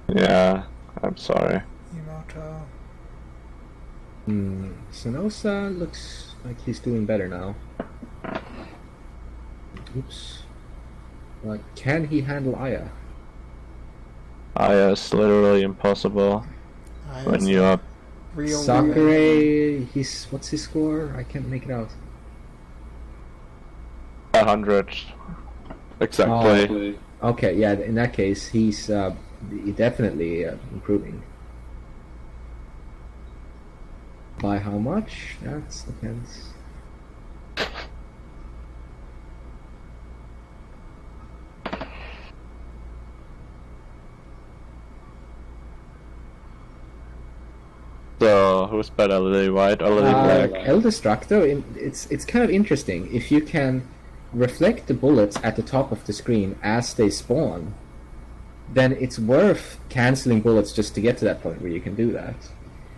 Yeah, I'm sorry. Emoto. Senozza looks like he's doing better now. Oops. Can he handle Aya? Aya is literally impossible when you are. Real Sakurei, what's his score? I can't make it out. 100. Exactly. Okay, yeah, in that case, he's definitely improving. By how much? That depends. So, who's better, Lily White or Lily Black? El Destructo, it's kind of interesting. If you can reflect the bullets at the top of the screen as they spawn, then it's worth cancelling bullets just to get to that point where you can do that.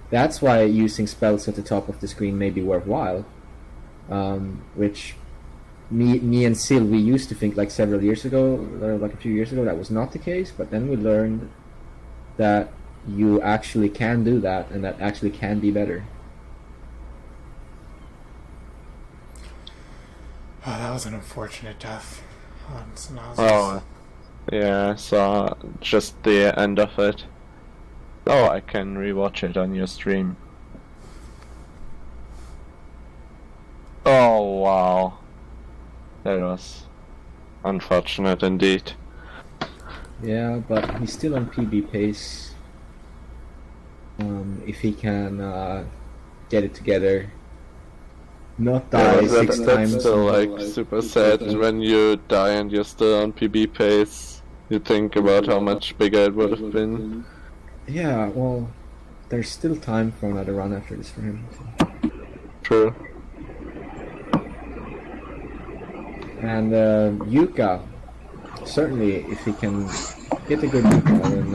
That's why using spells at the top of the screen may be worthwhile. Which me and Sil, we used to think like several years ago, or like a few years ago, that was not the case, but then we learned that you actually can do that, and that actually can be better. Oh, that was an unfortunate death on senozza. Oh, yeah, I saw just the end of it. Oh, I can rewatch it on your stream. Oh, wow. That was unfortunate indeed. Yeah, but he's still on PB pace. If he can get it together, not die six times. That's still like super sad when you die and you're still on PB pace. You think about how much bigger it would have been. Yeah, well, there's still time for another run after this for him. So. True. And Yuka, certainly, if he can get a good Yuka, then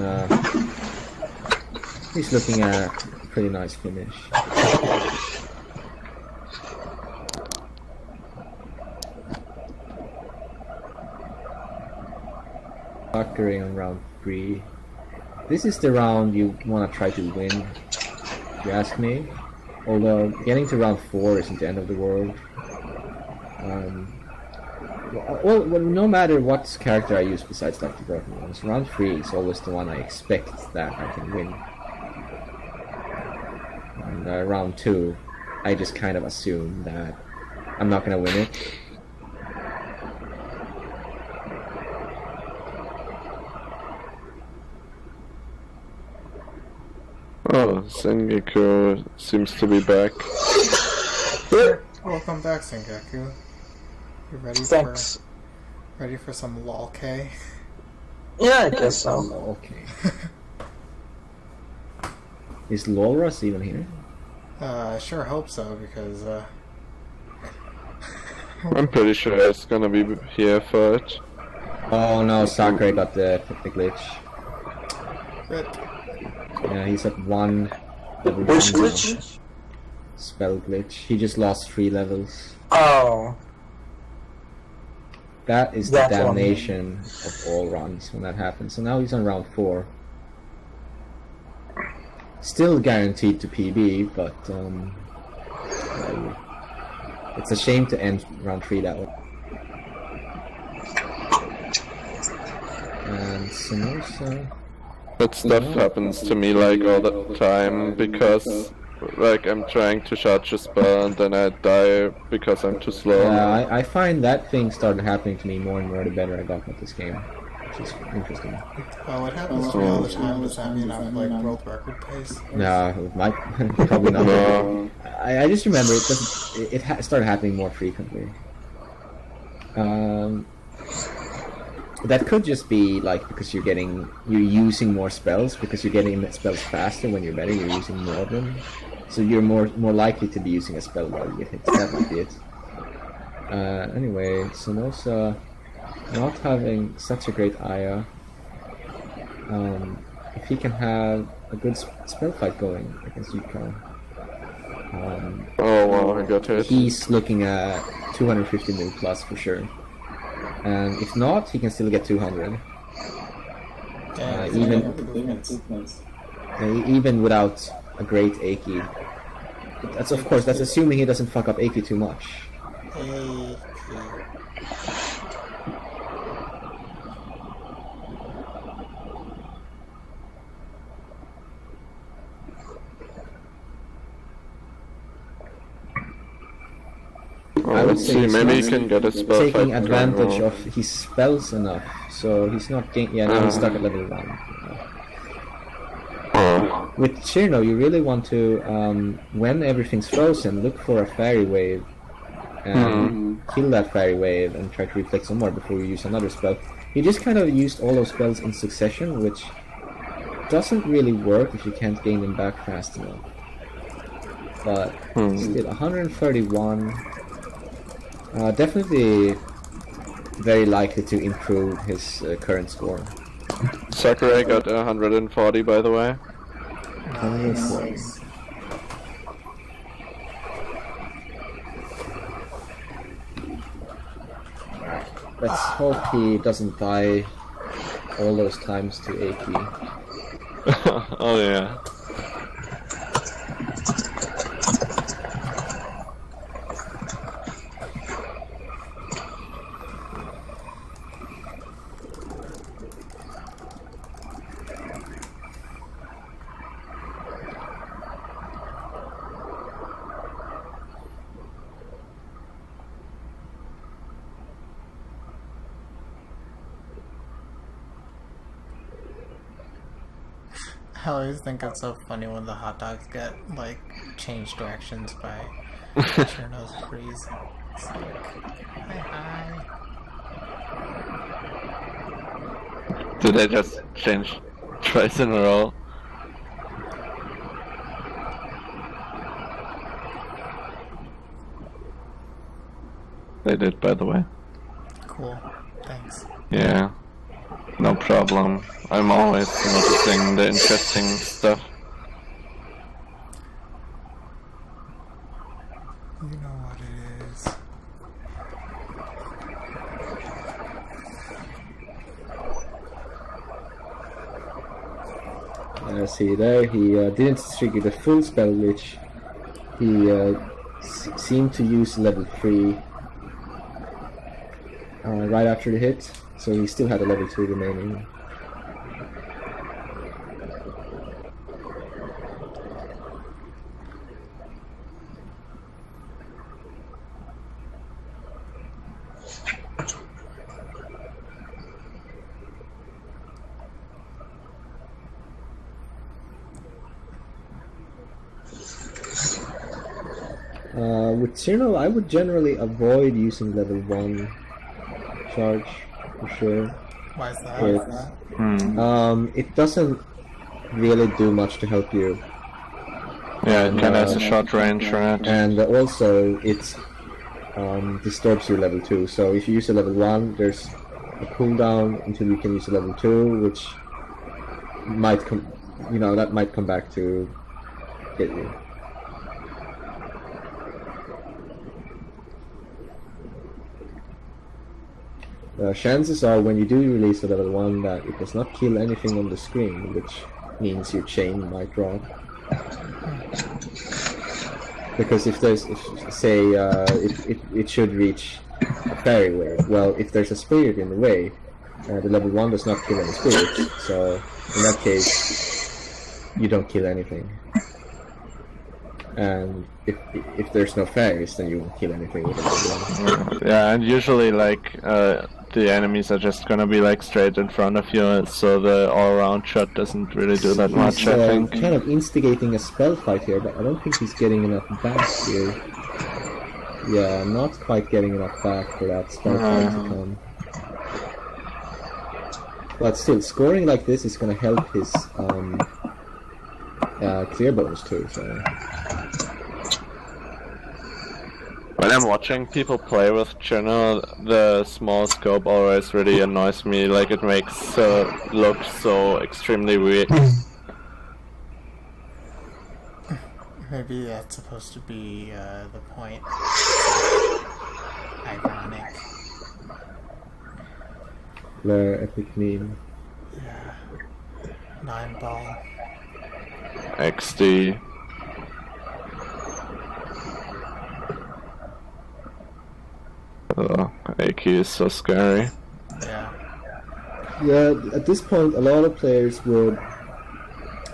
he's looking at a pretty nice finish. Sakurei on round 3. This is the round you want to try to win, if you ask me. Although getting to round 4 isn't the end of the world. Well, no matter what character I use besides like the broken ones, round 3 is always the one I expect that I can win. And round 2, I just kind of assume that I'm not gonna win it. Oh, Sengeku seems to be back. Welcome back, Sengeku. You ready Thanks. ready for some lol-K? Yeah, I guess so. Okay. Is Lolras even here? I sure hope so, because I'm pretty sure it's gonna be here for it. Oh no, Sakurei got the glitch. Rip. Yeah, he's at 1 level. Which 1 now. glitch? Spell glitch. He just lost 3 levels. Oh. That is the That one. damnation of all runs when that happens. So now he's on round 4. Still guaranteed to PB, but it's a shame to end round 3 that way. And senozza. That stuff happens to me like all the time because like I'm trying to charge a spell and then I die because I'm too slow. Yeah, I find that thing started happening to me more and more the better I got at this game, which is interesting. Well, what happens to me all the time, does that mean I'm like world record pace? No, it might probably not. No. I just remember it doesn't. It started happening more frequently. That could just be like because you're using more spells because you're getting spells faster when you're better. You're using more of them, so you're more likely to be using a spell while you get hit. That might be it. Anyway, senozza not having such a great Aya. If he can have a good spell fight going against Yuka, Oh wow, I got hit. he's looking at 250 mil plus for sure. And if not, he can still get 200. Even without a great Aki. That's of course, that's assuming he doesn't fuck up Aki too much. I would Let's say see, he's maybe he not can get a spell taking fight advantage going on. of his spells enough, so he's not now he's stuck at level 1. With Chirno, you really want to, when everything's frozen, look for a fairy wave and kill that fairy wave and try to reflect some more before you use another spell. You just kind of used all those spells in succession, which doesn't really work if you can't gain them back fast enough. But still, 131. Definitely very likely to improve his current score. Sakurei got 140, by the way. Nice. Let's hope he doesn't die all those times to AP. Oh yeah. I always think it's so funny when the hot dogs get, like, changed directions by Cherno's freeze. It's like, hi. Did they just change twice in a row? They did, by the way. Cool. Thanks. Yeah. No problem. I'm always noticing the interesting stuff. You know what it is. See there, he didn't trigger the full spell glitch. He seemed to use level 3 right after the hit, so he still had a level 2 remaining. With Cyrano, I would generally avoid using level 1 charge, for sure. Why is that? It doesn't really do much to help you. Yeah, it kinda has a short range, right? And also, it disturbs your level 2. So if you use a level 1, there's a cooldown until you can use a level 2, which might that might come back to get you. Chances are, when you do release a level 1, that it does not kill anything on the screen, which means your chain might drop. Because if it should reach a fairy wave, well, if there's a spirit in the way, the level 1 does not kill any spirits, so in that case, you don't kill anything. And if there's no fairies, then you won't kill anything with a level 1. Yeah, and usually, like, the enemies are just gonna be, like, straight in front of you, so the all-around shot doesn't really do that much, I think. He's kind of instigating a spell fight here, but I don't think he's getting enough back here. Yeah, not quite getting enough back for that spell fight to come. But still, scoring like this is gonna help his clear bonus too, so... When I'm watching people play with Cherno, the small scope always really annoys me, like it makes look so extremely weird. Maybe that's supposed to be the point. Ironic. The epic meme. Yeah. 9-ball. XD. AK is so scary. Yeah. Yeah, at this point, a lot of players would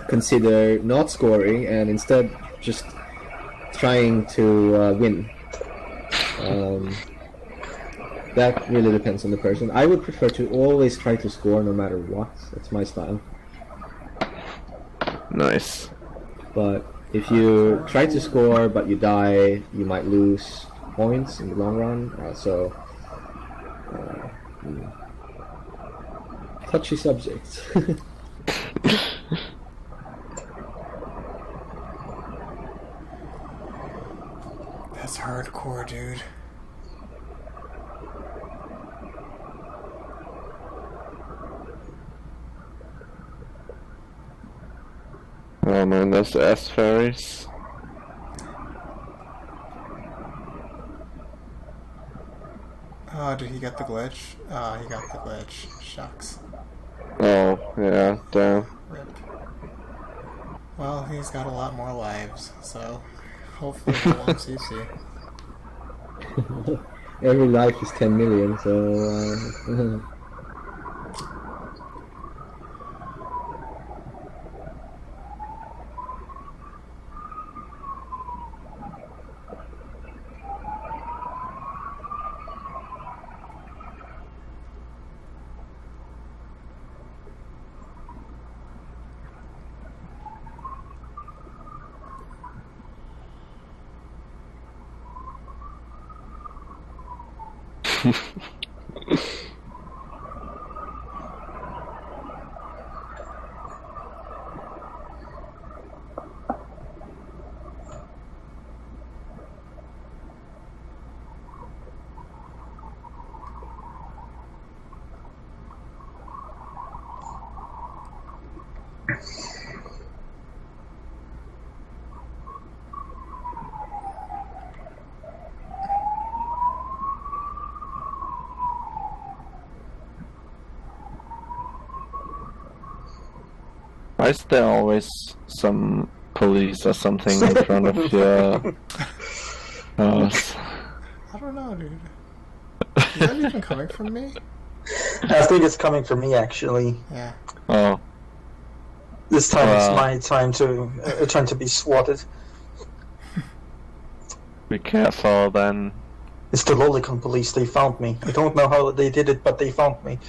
consider not scoring and instead just trying to win. That really depends on the person. I would prefer to always try to score no matter what. That's my style. Nice. But if you try to score but you die, you might lose points in the long run. Touchy subject. That's hardcore, dude. Oh man, there's the S fairies. Oh, did he get the glitch? Oh, he got the glitch. Shucks. Oh, yeah, damn. Rip. Well, he's got a lot more lives, so hopefully he won't CC. Every life is 10 million, so... Why is there always some police or something in front of your house? I don't know, dude. Is that even coming from me? I think it's coming from me, actually. Yeah. Oh, This time it's my time to be swatted. be careful then. It's the Lolicon police. They found me. I don't know how they did it, but they found me.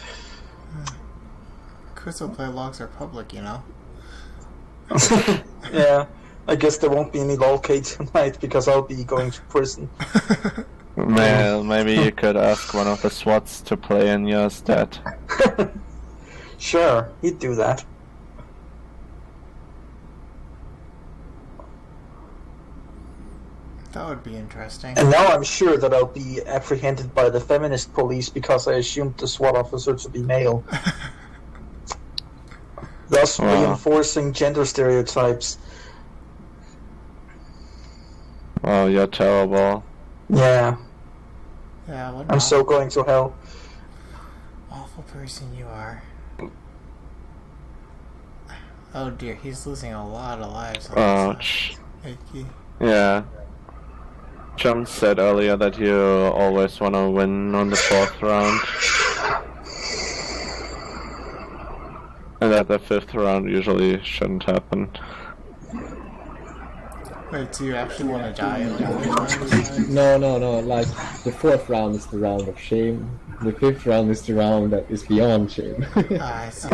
Crystal play logs are public, you know? Yeah, I guess there won't be any lolcade tonight because I'll be going to prison. Well, maybe you could ask one of the SWATs to play in your stead. Sure, he'd do that. That would be interesting. And now I'm sure that I'll be apprehended by the feminist police because I assumed the SWAT officer to be male. Thus reinforcing gender stereotypes. Oh, you're terrible. Yeah, Yeah, what an I'm so going to hell. awful person you are. Oh dear, he's losing a lot of lives. on Ouch. this side. Icky. Yeah. John said earlier that you always want to win on the 4th round. And that the 5th round usually shouldn't happen. Wait, do you actually want to die in like No, like, the 4th round is the round of shame. The 5th round is the round that is beyond shame. I see.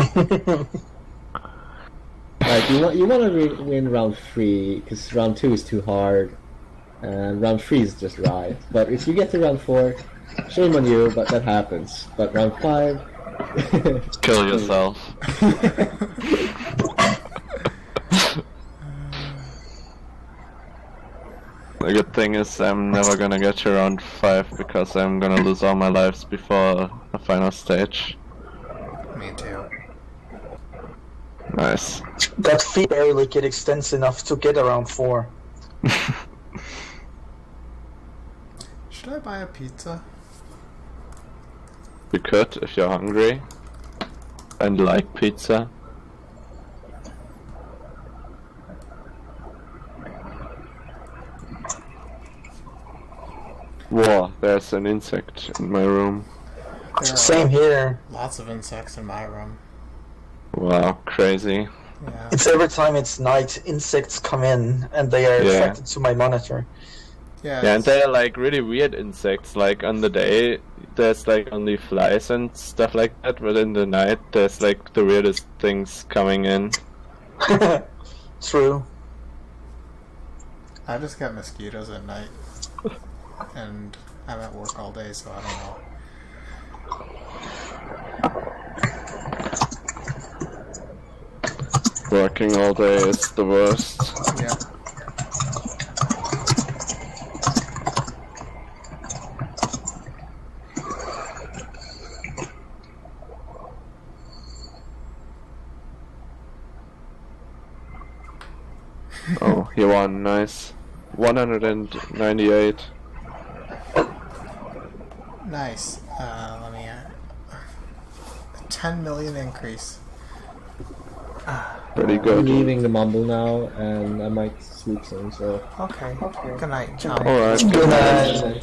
Like, you want to win round 3, because round 2 is too hard, and round 3 is just right. But if you get to round 4, shame on you, but that happens. But round 5... Kill yourself. The good thing is I'm never gonna get to round 5 because I'm gonna lose all my lives before the final stage. Me too. Nice. That feet barely get extends enough to get around 4. Should I buy a pizza? You could if you're hungry and like pizza. Whoa, there's an insect in my room. There are Same here. lots of insects in my room. Wow, crazy. Yeah. It's every time it's night, insects come in and they are Yeah. attracted to my monitor. Yeah, Yeah, and it's- they're like really weird insects. Like on the day, there's like only flies and stuff like that, but in the night, there's like the weirdest things coming in. True. I just get mosquitoes at night. And I'm at work all day, so I don't know. Working all day is the worst. Yeah. Oh, he won, nice. 198. Nice. Let me. 10 million increase. Pretty I'm good. leaving the mumble now, and I might sleep soon, so... Okay. Good night, John. Alright. Good night.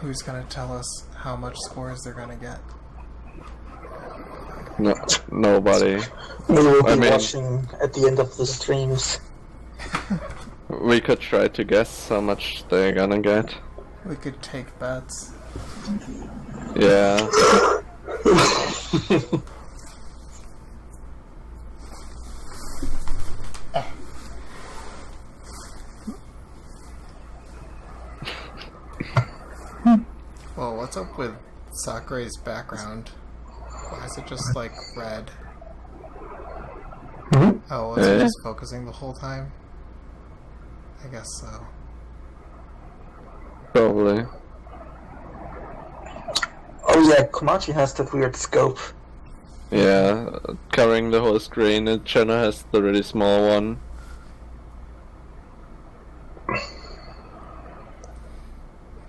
Who's gonna tell us how much scores they're gonna get? No, nobody. We will be I mean- watching at the end of the streams. We could try to guess how much they're gonna get. We could take bets. Yeah. Well, what's up with Sakurai's background? Why is it just like red? Oh, was it just focusing the whole time? I guess so. Probably. Oh yeah, Komachi has that weird scope. Yeah, covering the whole screen, and China has the really small one.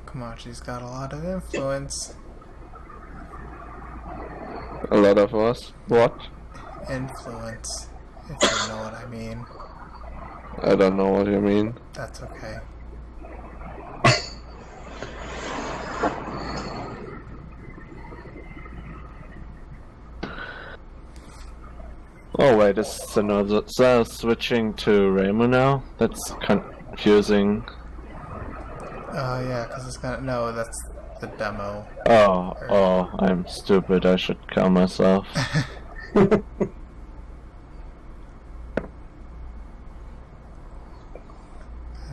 Komachi's got a lot of influence. A lot of us. What? Influence, if you know what I mean. I don't know what you mean. That's okay. Oh wait, is senozza switching to Reimu now? That's confusing. Yeah, because it's gonna. No, that's the demo. Oh, I'm stupid. I should kill myself. I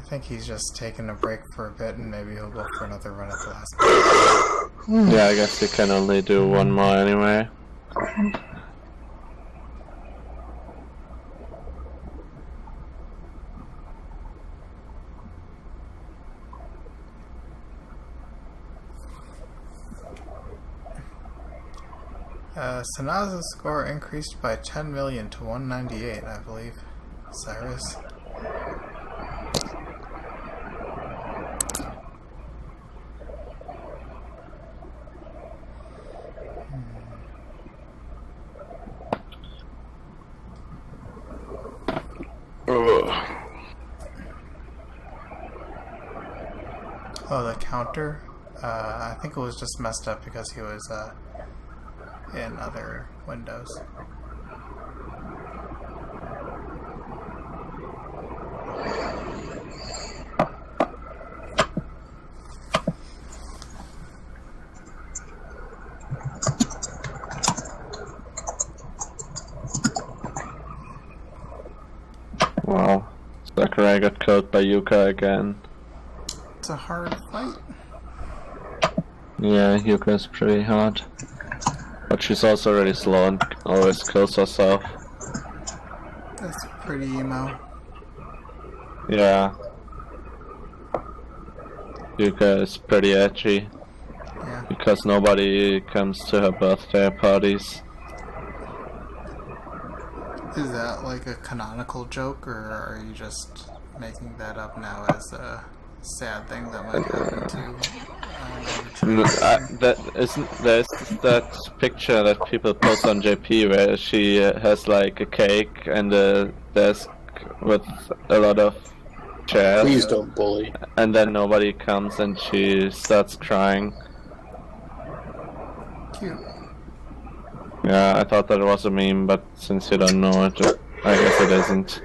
think he's just taking a break for a bit, and maybe he'll go for another run at the last. Yeah, I guess you can only do one more anyway. Senozza's score increased by 10 million to 198, I believe. Cyrus. Oh, the counter? I think it was just messed up because he was in other windows. Wow. Sakurai got killed by Yuka again. It's a hard fight. Yeah, Yuka's pretty hard. But she's also really slow and always kills herself. That's pretty emo. Yeah. Yuka is pretty edgy. Yeah. Because nobody comes to her birthday parties. Is that like a canonical joke, or are you just making that up now as a sad thing that might happen to There's that picture that people post on JP where she has like a cake and a desk with a lot of chairs. Please don't bully. And then nobody comes and she starts crying. Cute. Yeah, I thought that was a meme, but since you don't know it, I guess it isn't.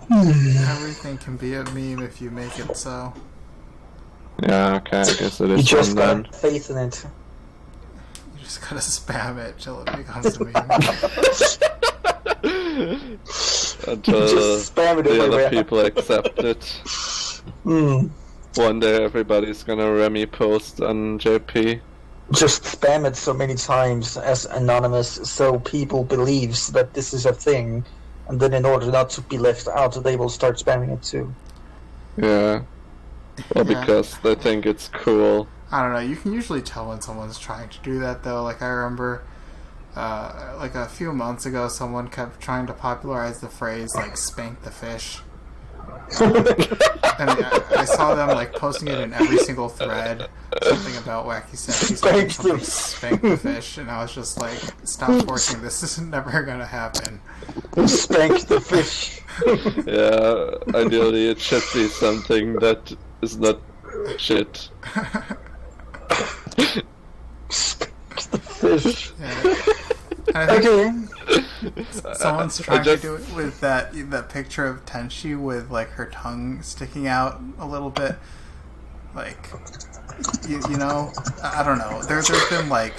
Everything can be a meme if you make it so. Yeah, okay, I guess it You is just one then. got faith in it. You just gotta spam it till it becomes a meme. Until Just spam it the everywhere. other people accept it. Hmm. One day everybody's gonna Remy post on JP. Just spam it so many times as anonymous so people believes that this is a thing, and then in order not to be left out, they will start spamming it too. Yeah. Well, Yeah. because they think it's cool. I don't know. You can usually tell when someone's trying to do that, though. Like I remember, like a few months ago, someone kept trying to popularize the phrase like "spank the fish," and I saw them like posting it in every single thread. Something about wacky sexy, spank the fish, and I was just like, "Stop forcing this. This is never gonna happen." Spank the fish. Yeah, ideally it should be something that is not shit. Spank the fish. Yeah. And I think Okay. someone's trying to do it with that picture of Tenchi with like her tongue sticking out a little bit. Like, you know, I don't know. There's been like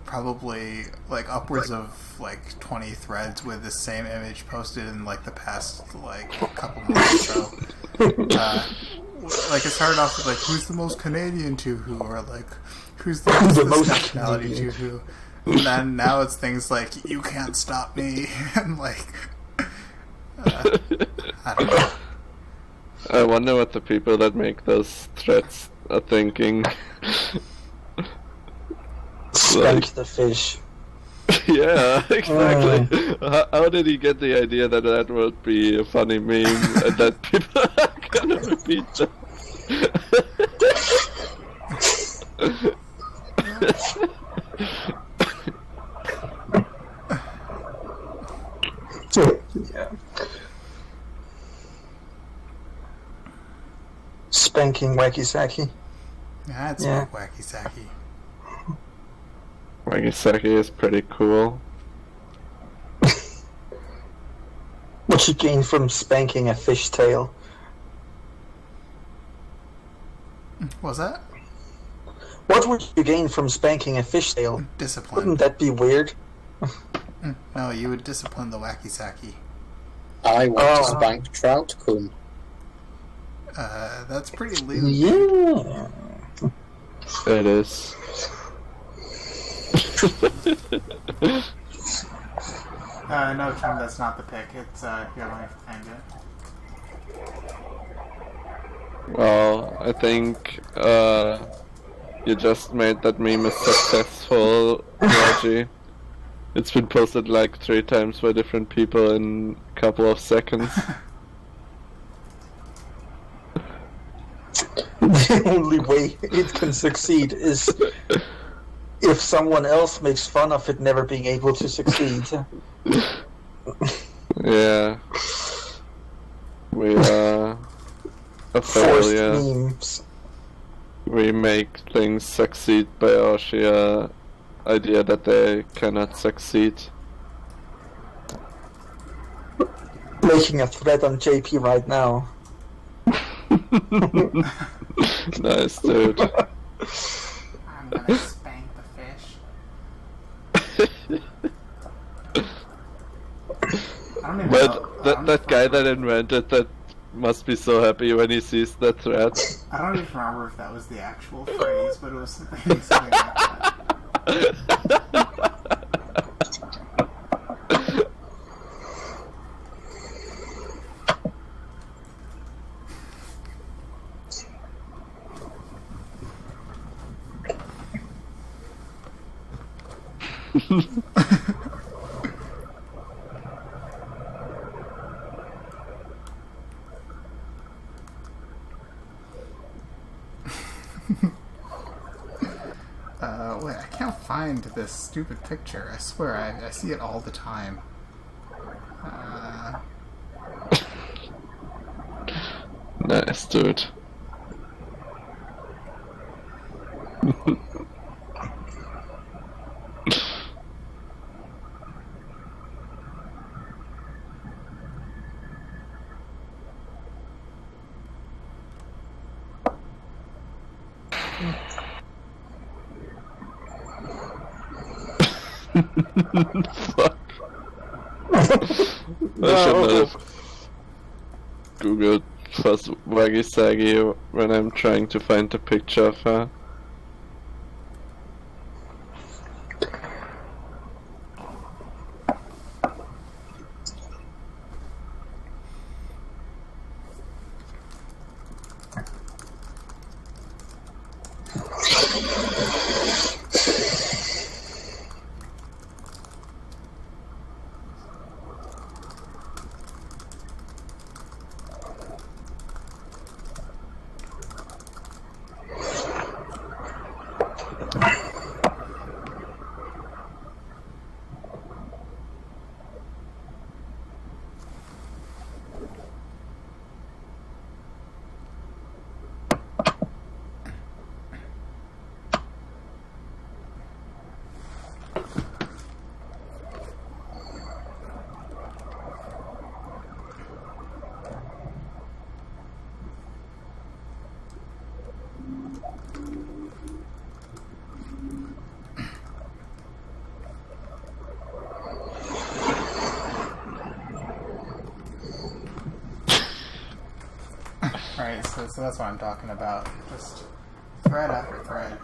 probably like upwards of like 20 threads with the same image posted in like the past like couple months. So, like it started off with like, who's the most Canadian to who, or like who's the most nationality to who. And then now it's things like, you can't stop me, and like, I don't know. I wonder what the people that make those threats are thinking. Spank the fish. Yeah, exactly. How did he get the idea that that would be a funny meme and that people are gonna repeat that? Yeah. Spanking wacky sacky. Yeah, it's Yeah. wacky sacky. Wagisaki is pretty cool. What you gain from spanking a fish tail? What's that? What would you gain from spanking a fish tail? Discipline. Wouldn't that be weird? No, you would discipline the wacky sacky. I want Oh. to spank Trout-kun. That's pretty lewd. Yeah. It is. No, Chum, that's not the pick. It's, here, let me find it. Well, I think you just made that meme a successful, Reggie. It's been posted like 3 times by different people in a couple of seconds. The only way it can succeed is if someone else makes fun of it never being able to succeed. Yeah. We are a Forced failure. memes. We make things succeed by our sheer idea that they cannot succeed. Making a thread on JP right now. Nice, dude. I'm gonna spank the fish. I don't even know. But that guy that invented that must be so happy when he sees that thread. I don't even remember if that was the actual phrase, but it was something like that. Wait, I can't find this stupid picture. I swear, I see it all the time. Nice, dude. Fuck. I should have googled first Wagisagi when I'm trying to find the picture of her. Alright, so that's what I'm talking about. Just thread after thread.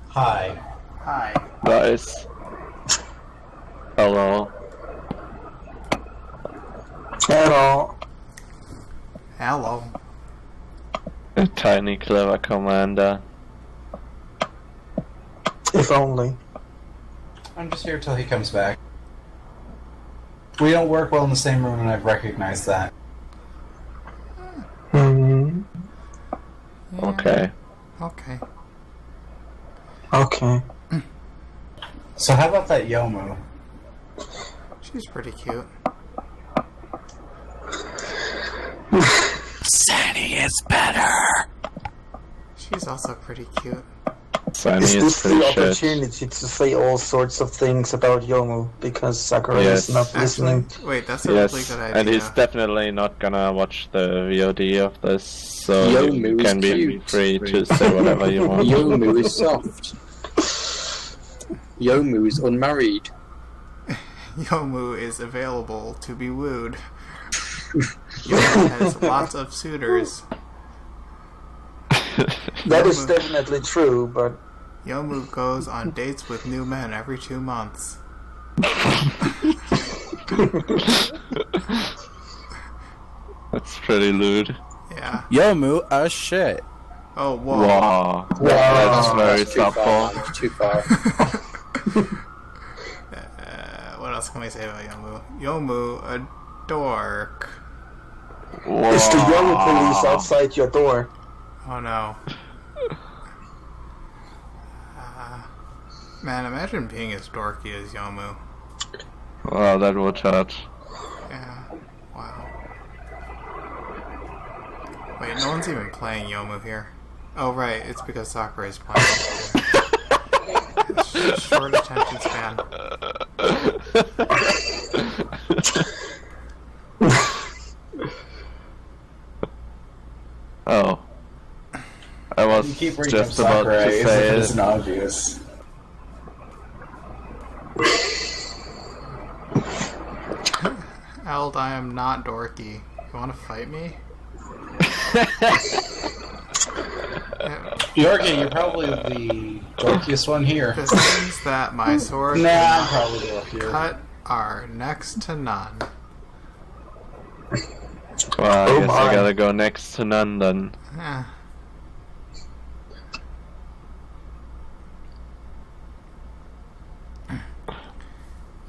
Hi. Hi. Nice. Hello. Hello. Hello. A tiny clever commander. If only. I'm just here till he comes back. We don't work well in the same room, and I've recognized that. Hmm. Yeah. Okay. Okay. Okay. So how about that Yomu? She's pretty cute. Sunny is better. She's also pretty cute. Sunny Is is this the pretty shit. opportunity to say all sorts of things about Yomu because Sakurei Yes. is not listening? Actually, wait, that's a really Yes, good idea. and he's definitely not gonna watch the VOD of this, so Yomu you is can be cute. free to say whatever you want. Yomu is soft. Yomu is unmarried. Yomu is available to be wooed. Yomu has lots of suitors. That is definitely true, but Yomu goes on dates with new men every 2 months. That's pretty lewd. Yeah. Yomu a shit. Oh, whoa. Wow. Wow. That's very That's too far. subtle. That's too far. What else can we say about Yomu? Yomu, a dork. it's the Yomu police outside your door. Oh no. Man, imagine being as dorky as Yomu. Wow, that would hurt. Yeah. Wow. Wait, no one's even playing Yomu here. Oh right, it's because Sakurai's playing. It's short attention span. Oh. I was You keep bringing just up about Sakurai to as if say it it. isn't obvious. Eld, I am not dorky. You wanna fight me? Yorkie, you're probably the dorkiest one here. The things that my sword Nah, I'm cannot probably the dorkier. cut are next to none. Well, I Oh guess my. I gotta go next to none then. Eh.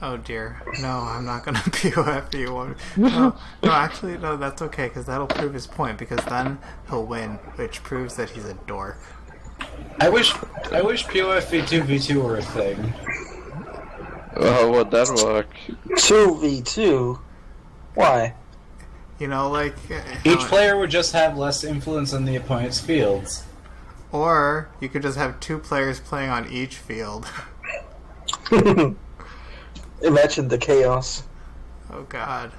Oh dear. No, I'm not gonna POF you. No, actually, no, that's okay, because that'll prove his point, because then he'll win, which proves that he's a dork. I wish PoFV 2v2 were a thing. How would that work? 2v2? Why? You know, like... Each player would just have less influence on the opponent's fields. Or, you could just have 2 players playing on each field. Imagine the chaos. Oh god.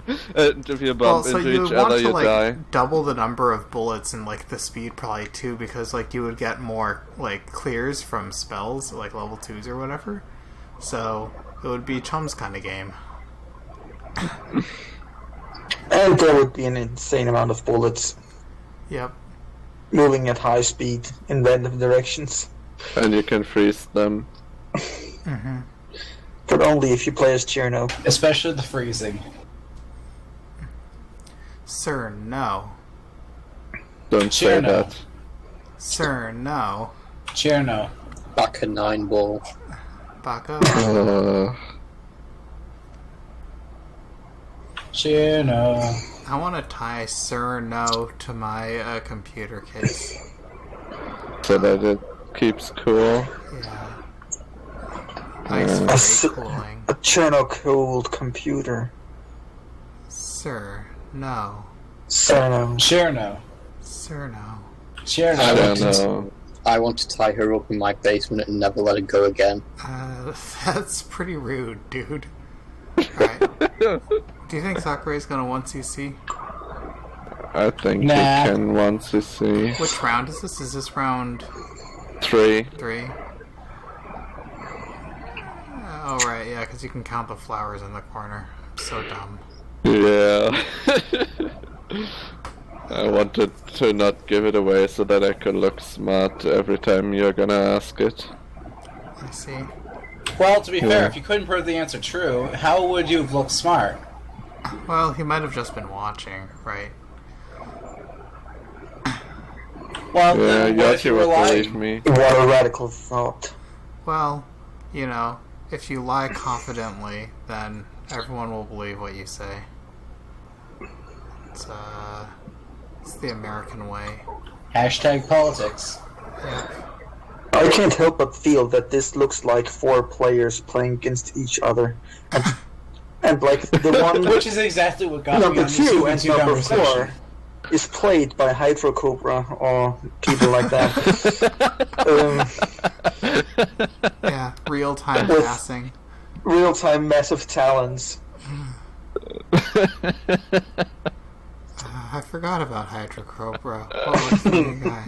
If you bump so into you each would want other, to you like die. double the number of bullets and like the speed probably too, because like you would get more like clears from spells, like level 2s or whatever. So it would be Chum's kind of game. And there would be an insane amount of bullets Yep. moving at high speed in random directions. And you can freeze them. Mm-hmm. But only if you play as Cherno. Especially the freezing. Sir, no. Don't say Cherno. that. Sir, no. Cherno. Back a 9 ball. Back up. Cherno. I want to tie Sir, no to my computer case. So that it keeps cool. Yeah. Nice A very cooling. Cherno cooled computer. Sir, no. Cerno. Cherno. Sir, no. Cherno. I want to tie her up in my basement and never let her go again. That's pretty rude, dude. Alright. Do you think Sakurai's gonna 1cc? I think Nah. we can once you see. Which round is this? Is this round 3. 3? Oh, right, yeah, because you can count the flowers in the corner. I'm so dumb. Yeah. I wanted to not give it away so that I could look smart every time you're gonna ask it. I see. Well, to be fair, Yeah. if you couldn't prove the answer true, how would you have looked smart? Well, he might have just been watching, right? Well, Yeah, then what yes, if you you were would believe lying? me. What a radical thought. Well, you know, if you lie confidently, then everyone will believe what you say. It's the American way. Hashtag politics. Yeah. I can't help but feel that this looks like 4 players playing against each other. And like the one Which is exactly what got me number on the 2 Super and 2 number conversation. 4 is played by Hydrocobra or people like that. Yeah, real-time With- passing. Real-time massive talents. I forgot about Hydrocobra. What was the guy?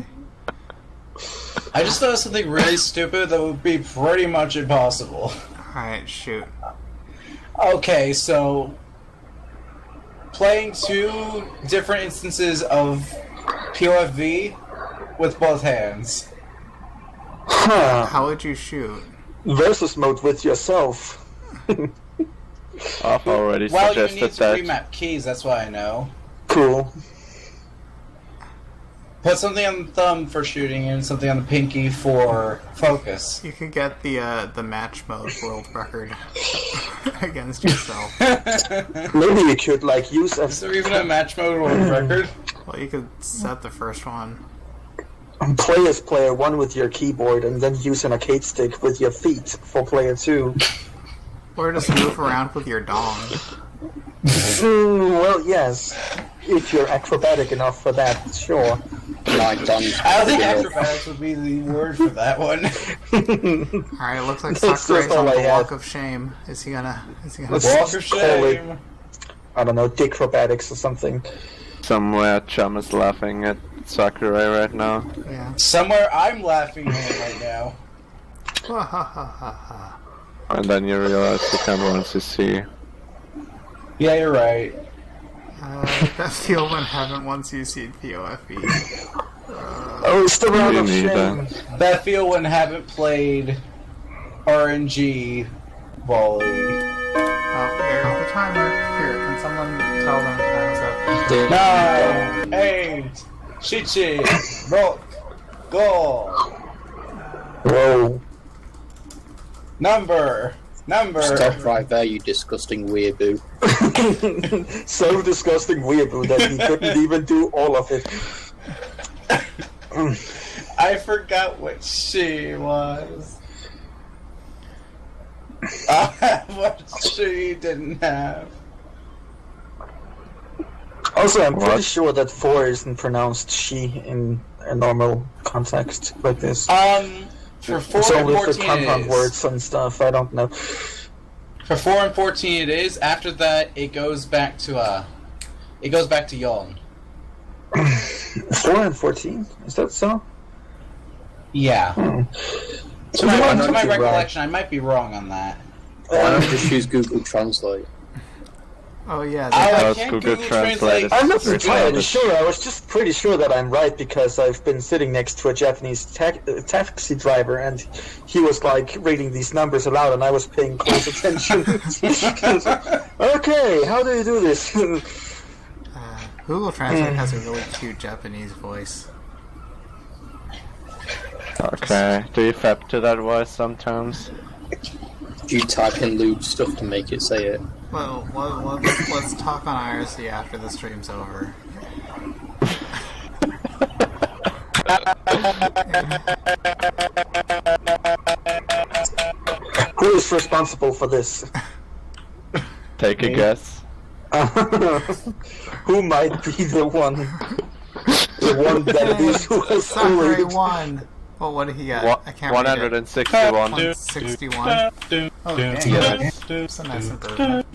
I just thought of something really stupid that would be pretty much impossible. Alright, shoot. Okay, so playing 2 different instances of PoFV with both hands. Huh. How would you shoot? Versus mode with yourself. I've already Well, you suggested need to that. remap keys, that's why I know. Cool. Put something on the thumb for shooting and something on the pinky for focus. You could get the match mode world record against yourself. Maybe you could like use Is there even a match mode world record? Well, you could set the first one. play as player 1 with your keyboard and then use an arcade stick with your feet for player 2. Or just move around with your dong. Well, yes. If you're acrobatic enough for that, sure. My done. I don't think acrobatics would be the word for that one. Alright, it looks like That's Sakurai's just on all the I walk have. of shame. Is he gonna Let's Walk of call it, shame. I don't know, acrobatics or something. Somewhere Chum is laughing at Sakurai right now. yeah. Somewhere I'm laughing at right now. Ha ha ha ha ha. And then you realize you can once you see. Yeah, you're right. That feel when haven't once you see PoFV. Oh, it's the round You of need shame. That feel when haven't played RNG volley. Oh, there's the timer. Here, can someone tell them time's up? 9, 8, Chichi, rock, go. Whoa. Number. Stop right there, you disgusting weeaboo. So disgusting weeaboo that he couldn't even do all of it. I forgot what she was. I have what she didn't have. Also, I'm pretty What? sure that 4 isn't pronounced she in a normal context like this. For 4 It's and only for 14 it compound is. words and stuff, I don't know. For 4 and 14 it is. After that, it goes back to Yon. 4 and 14? Is that so? Yeah. To my recollection, I might be wrong on that. Why don't you just use Google Translate? Oh yeah. I Those can't Google Translate. I'm not Pretty entirely good. sure. I was just pretty sure that I'm right because I've been sitting next to a Japanese taxi driver and he was like reading these numbers aloud and I was paying close attention. Okay, how do you do this? Google Translate has a really cute Japanese voice. Okay. Do you fap to that voice sometimes? Do you type in lewd stuff to make it say it? Well, let's talk on IRC after the stream's over. Who is responsible for this? Take a guess. Who might be the one? The one that is who has Sakurei already won. Well, what did he get? I can't read it. 161. 161. Oh, dang. Yes. That's a nice improvement.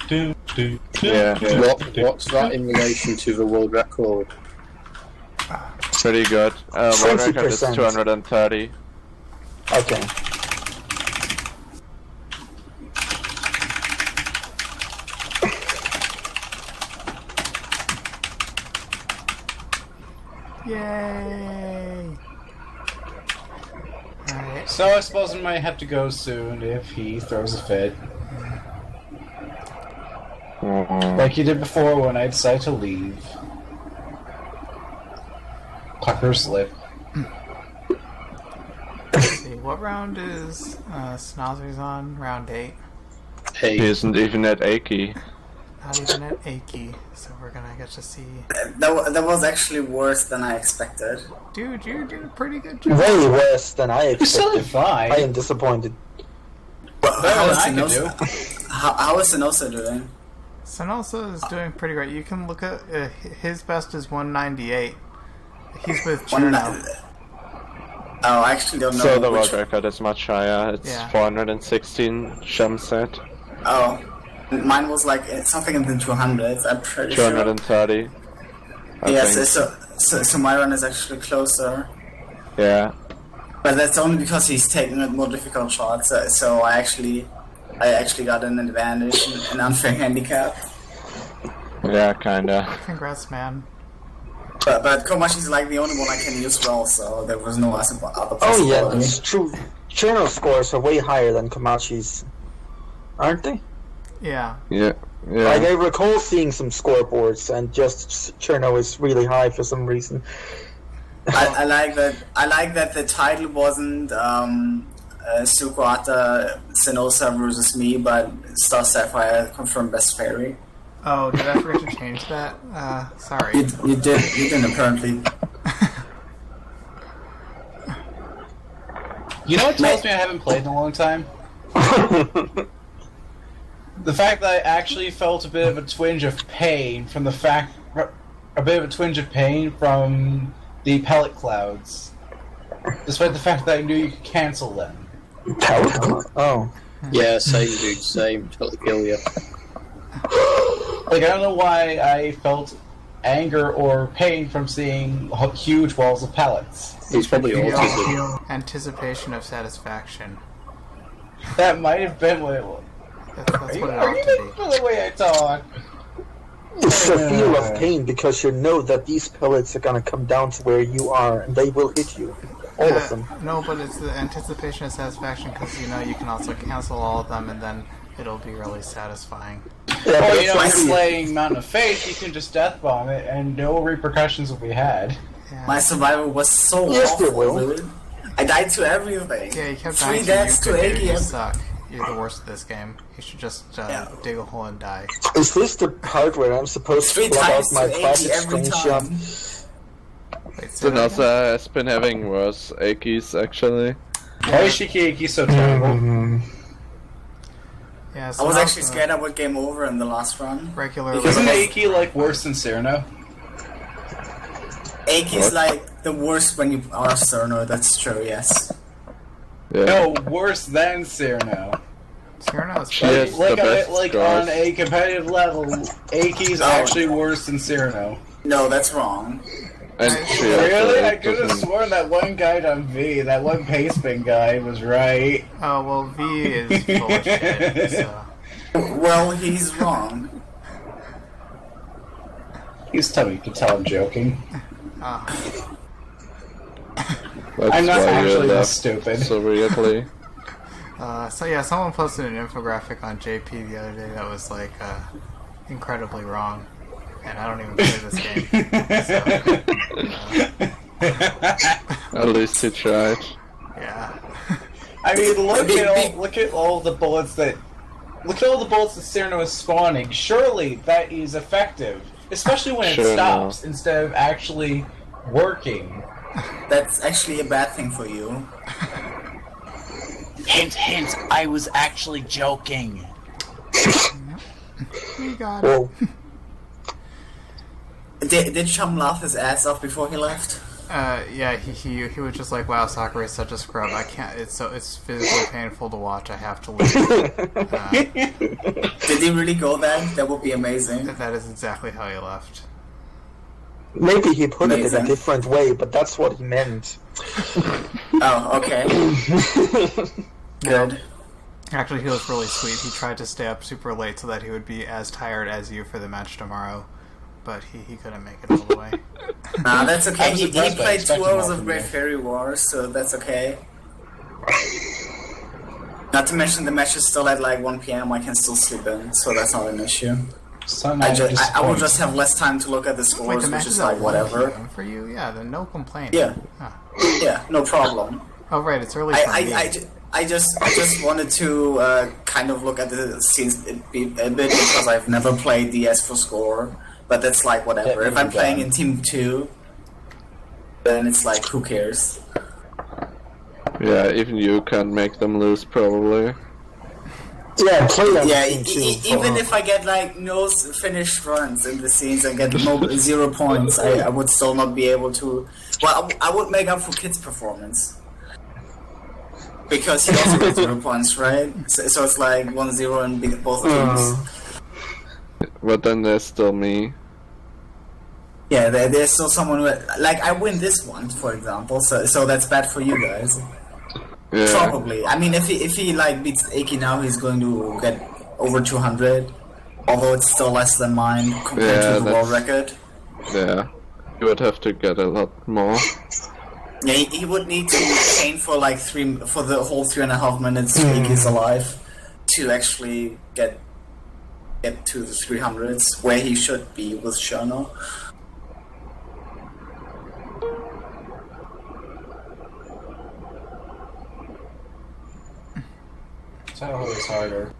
Yeah. What's that in relation to the world record? Pretty good. World record is 20%. 230. Okay. Yay! Alright. So I suppose I might have to go soon if he throws a fit. Like he did before when I decided to leave. Pucker's lip. Let's see, what round is Snozzy's on? Round 8. He Hey, isn't even at Aki. Not even at Aki, so we're gonna get to see. That was actually worse than I expected. Dude, you're doing a pretty good job. Way worse than I You still did expected. fine. I am disappointed. But Better how than is I could Senozza- how is Senozza doing? Senozza is doing pretty great. You can look at his best is 198. He's with Cherno. Oh, I actually don't know. So the which- world record is much higher. It's Yeah. 416 jump set. Oh, mine was like something in the 200s. I'm pretty sure. 230. I Yes, think. so my run is actually closer. Yeah. But that's only because he's taking a more difficult shots. So I actually got an advantage, an unfair handicap. Yeah, kinda. Congrats, man. But Komashi's like the only one I can use well, so there was no other Oh possibility. yeah, that's true. Cherno scores are way higher than Komachi's, aren't they? Yeah. Yeah. Like Yeah. I recall seeing some scoreboards, and just Cherno is really high for some reason. I like that. I like that the title wasn't Sukoata Senozza versus me, but Star Sapphire confirmed best fairy. Oh, did I forget to change that? Sorry. You didn't apparently. You know what tells me I haven't played in a long time? The fact that I actually felt a bit of a twinge of pain from the pellet clouds, despite the fact that I knew you could cancel them. Oh. yeah, same dude, same. Totally kill you. Like, I don't know why I felt anger or pain from seeing huge walls of pellets. He's probably You autism. feel anticipation of satisfaction. That might have been what it was. That's what it Are ought you to making fun of the way I talk? It's a feel of pain because you know that these pellets are gonna come down to where you are and they will hit you. All of them. No, but it's the anticipation of satisfaction because you know you can also cancel all of them and then it'll be really satisfying. Yeah, but Or, you it's know, like in playing Mountain of Faith, you can just death bomb it and no repercussions will be had. Yeah. My survival was so Yes, awful, there will. dude. I died to everything. Yeah, you kept 3 dying deaths to to you. 80. You suck. You're the worst at this game. You should just dig a hole and die. Is this the part where I'm supposed to 3 plug out times my to 80 classic every screenshot? time. Wait, say that again? Senozza has been having worse Akis actually. Why is Shiki so terrible? Yeah, I so was now actually the scared I would game over in the last run. Regular. Because Isn't it Aki like worse than Cyrano? Aki is What? like the worst when you are Cerno, that's true, yes. Yeah. No, worse than Cyrano. Cyrano's Yes, like, the best like scores. on a competitive level, Aki's actually worse than Cyrano. No, that's wrong. And she Really? also I could have doesn't- sworn that one guide on V, that one pacing guy, was right. Oh, well, V is full of shit, so... Well, he's wrong. He's telling me to tell I'm joking. Ah. That's I'm not why you actually this left stupid. so weirdly. So yeah, someone posted an infographic on JP the other day that was like incredibly wrong, and I don't even play this game. So, At least he tried. yeah. I mean, look at all the bullets that Cyrano is spawning. Surely that is effective, especially when it Sure, stops instead of actually working. That's actually a bad thing for you. Hint, hint, I was actually joking. You got it. Whoa. Did Chum laugh his ass off before he left? Yeah, he was just like, "Wow, Sakurei is such a scrub. I can't. It's physically painful to watch. I have to leave." Did he really go there? That would be amazing. That is exactly how he left. Maybe he put it in Amazing. a different way, but that's what he meant. Oh, okay. Good. Actually, he was really sweet. He tried to stay up super late so that he would be as tired as you for the match tomorrow, but he couldn't make it all the way. Nah, that's I okay. was He impressed, but I played 2 expected hours more of from Great you. Fairy Wars, so that's okay. Not to mention the match is still at like 1 p.m. I can still sleep in, so that's not an issue. I will just have less time to look at the Wait, scores, the match which is is at like 1 whatever. PM for you? Yeah, then no complaint. Yeah. Huh. Yeah, no problem. Oh right, it's early for me. I just wanted to kind of look at the scenes a bit because I've never played DS for score, but that's like whatever. Yeah, If I'm you're playing done. in Team 2, then it's like who cares? Yeah, even you can't make them lose, probably. Yeah, play on Yeah, Team 2 even for- if I get like no finished runs in the scenes and get 0 points, I would still not be able to. Well, I would make up for Kid's performance. Because he also got 0 points, right? So it's like 1-0 in both teams. But then there's still me. Yeah, there's still someone who... Like, I win this one, for example, so that's bad for you guys. Yeah. Probably. I mean, if he like, beats Aki now, he's going to get over 200. Although it's still less than mine compared Yeah, to the world that's- record. Yeah. You would have to get a lot more. Yeah, he would need to chain for like for the whole 3.5 minutes Aki's alive to actually get to the 300s, where he should be with Shono. So it's harder.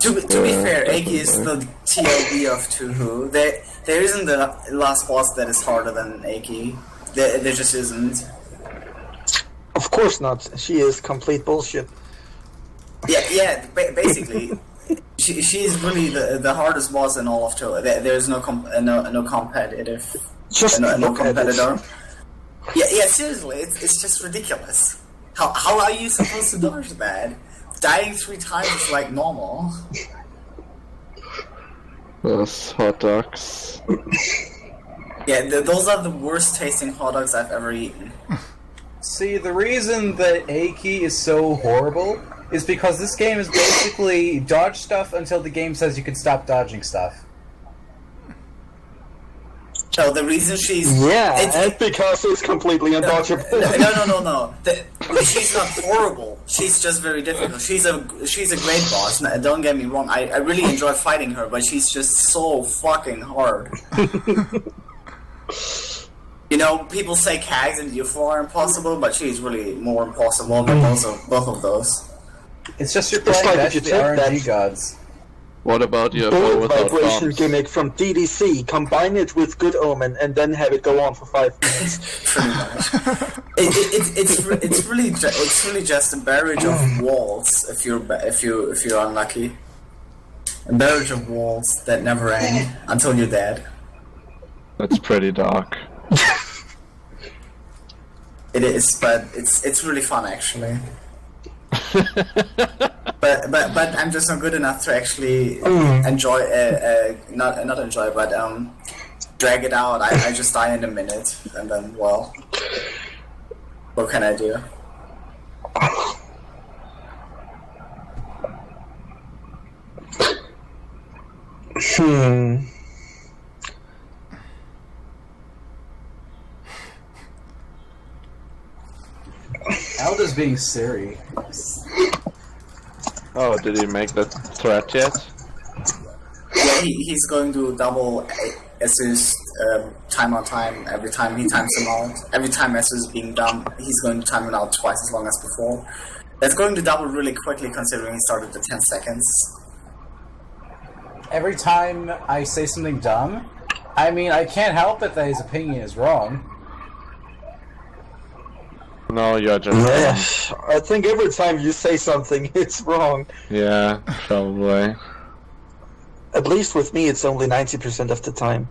To be fair, Aki is the TLB of Tuhu. There isn't the last boss that is harder than Aki. There just isn't. Of course not. She is complete bullshit. Yeah. Basically, she's really the hardest boss in all of Tuhu. There's no competitive. Just no look at it. competitor. Yeah. Seriously, it's just ridiculous. How are you supposed to dodge that? Dying 3 times is like normal. Those hot dogs. Yeah, those are the worst tasting hot dogs I've ever eaten. See, the reason that Aki is so horrible is because this game is basically dodge stuff until the game says you can stop dodging stuff. So the reason she's And because it's completely undodgeable. No. She's not horrible. She's just very difficult. She's a great boss. Don't get me wrong. I really enjoy fighting her, but she's just so fucking hard. You know, people say Kags and UFO are impossible, but she's really more impossible than both of those. It's just you're It's playing like if you the take RNG that- gods. What about your Bull without vibration bombs? gimmick from DDC, combine it with Good Omen, and then have it go on for 5 minutes. Pretty much. It's really just a barrage of walls if you're unlucky. A barrage of walls that never end until you're dead. That's pretty dark. It is, but it's really fun actually. but I'm just not good enough to actually enjoy not enjoy, but drag it out. I just die in a minute, and then well, what can I do? Alda's being Siri. Oh, did he make that threat yet? Yeah, he's going to double assist time on time every time he times him out. Every time assist is being done, he's going to time it out twice as long as before. That's going to double really quickly considering he started at 10 seconds. Every time I say something dumb, I mean, I can't help it that his opinion is wrong. No, you're just Yes, I think every time you say something, it's wrong. yeah, probably. At least with me, it's only 90% of the time.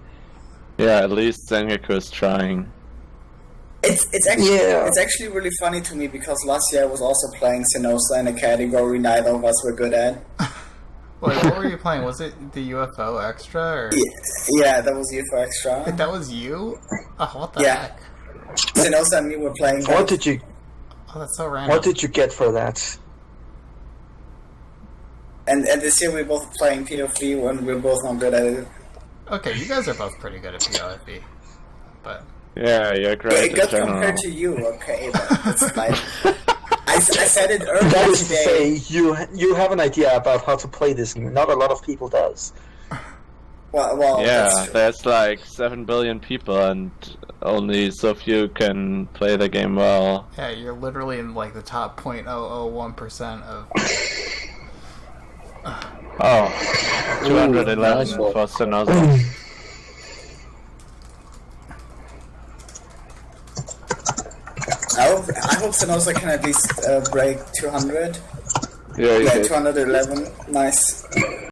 Yeah, at least Sengoku is trying. It's actually really funny to me because last year I was also playing senozza in a category neither of us were good at. Wait, what were you playing? Was it the UFO Extra? Or? Yeah, that was UFO Extra. Wait, that was you? Oh, what the Yeah. heck? Senozza and me were playing that. What did you Oh, that's so random. What did you get for that? And this year we're both playing PoFV when we're both not good at it. Okay, you guys are both pretty good at PoFV. But... Yeah, you're great in Good general. compared to you, okay, but it's like... I said it earlier That is to today. say, you have an idea about how to play this game. Not a lot of people does. Well, Yeah, that's true. there's like 7 billion people and only so few can play the game well. Yeah, you're literally in like the top 0.001% of... Oh, 211 nice one. for senozza. I hope senozza can at least break 200. Yeah, Yeah, did. 211. Nice.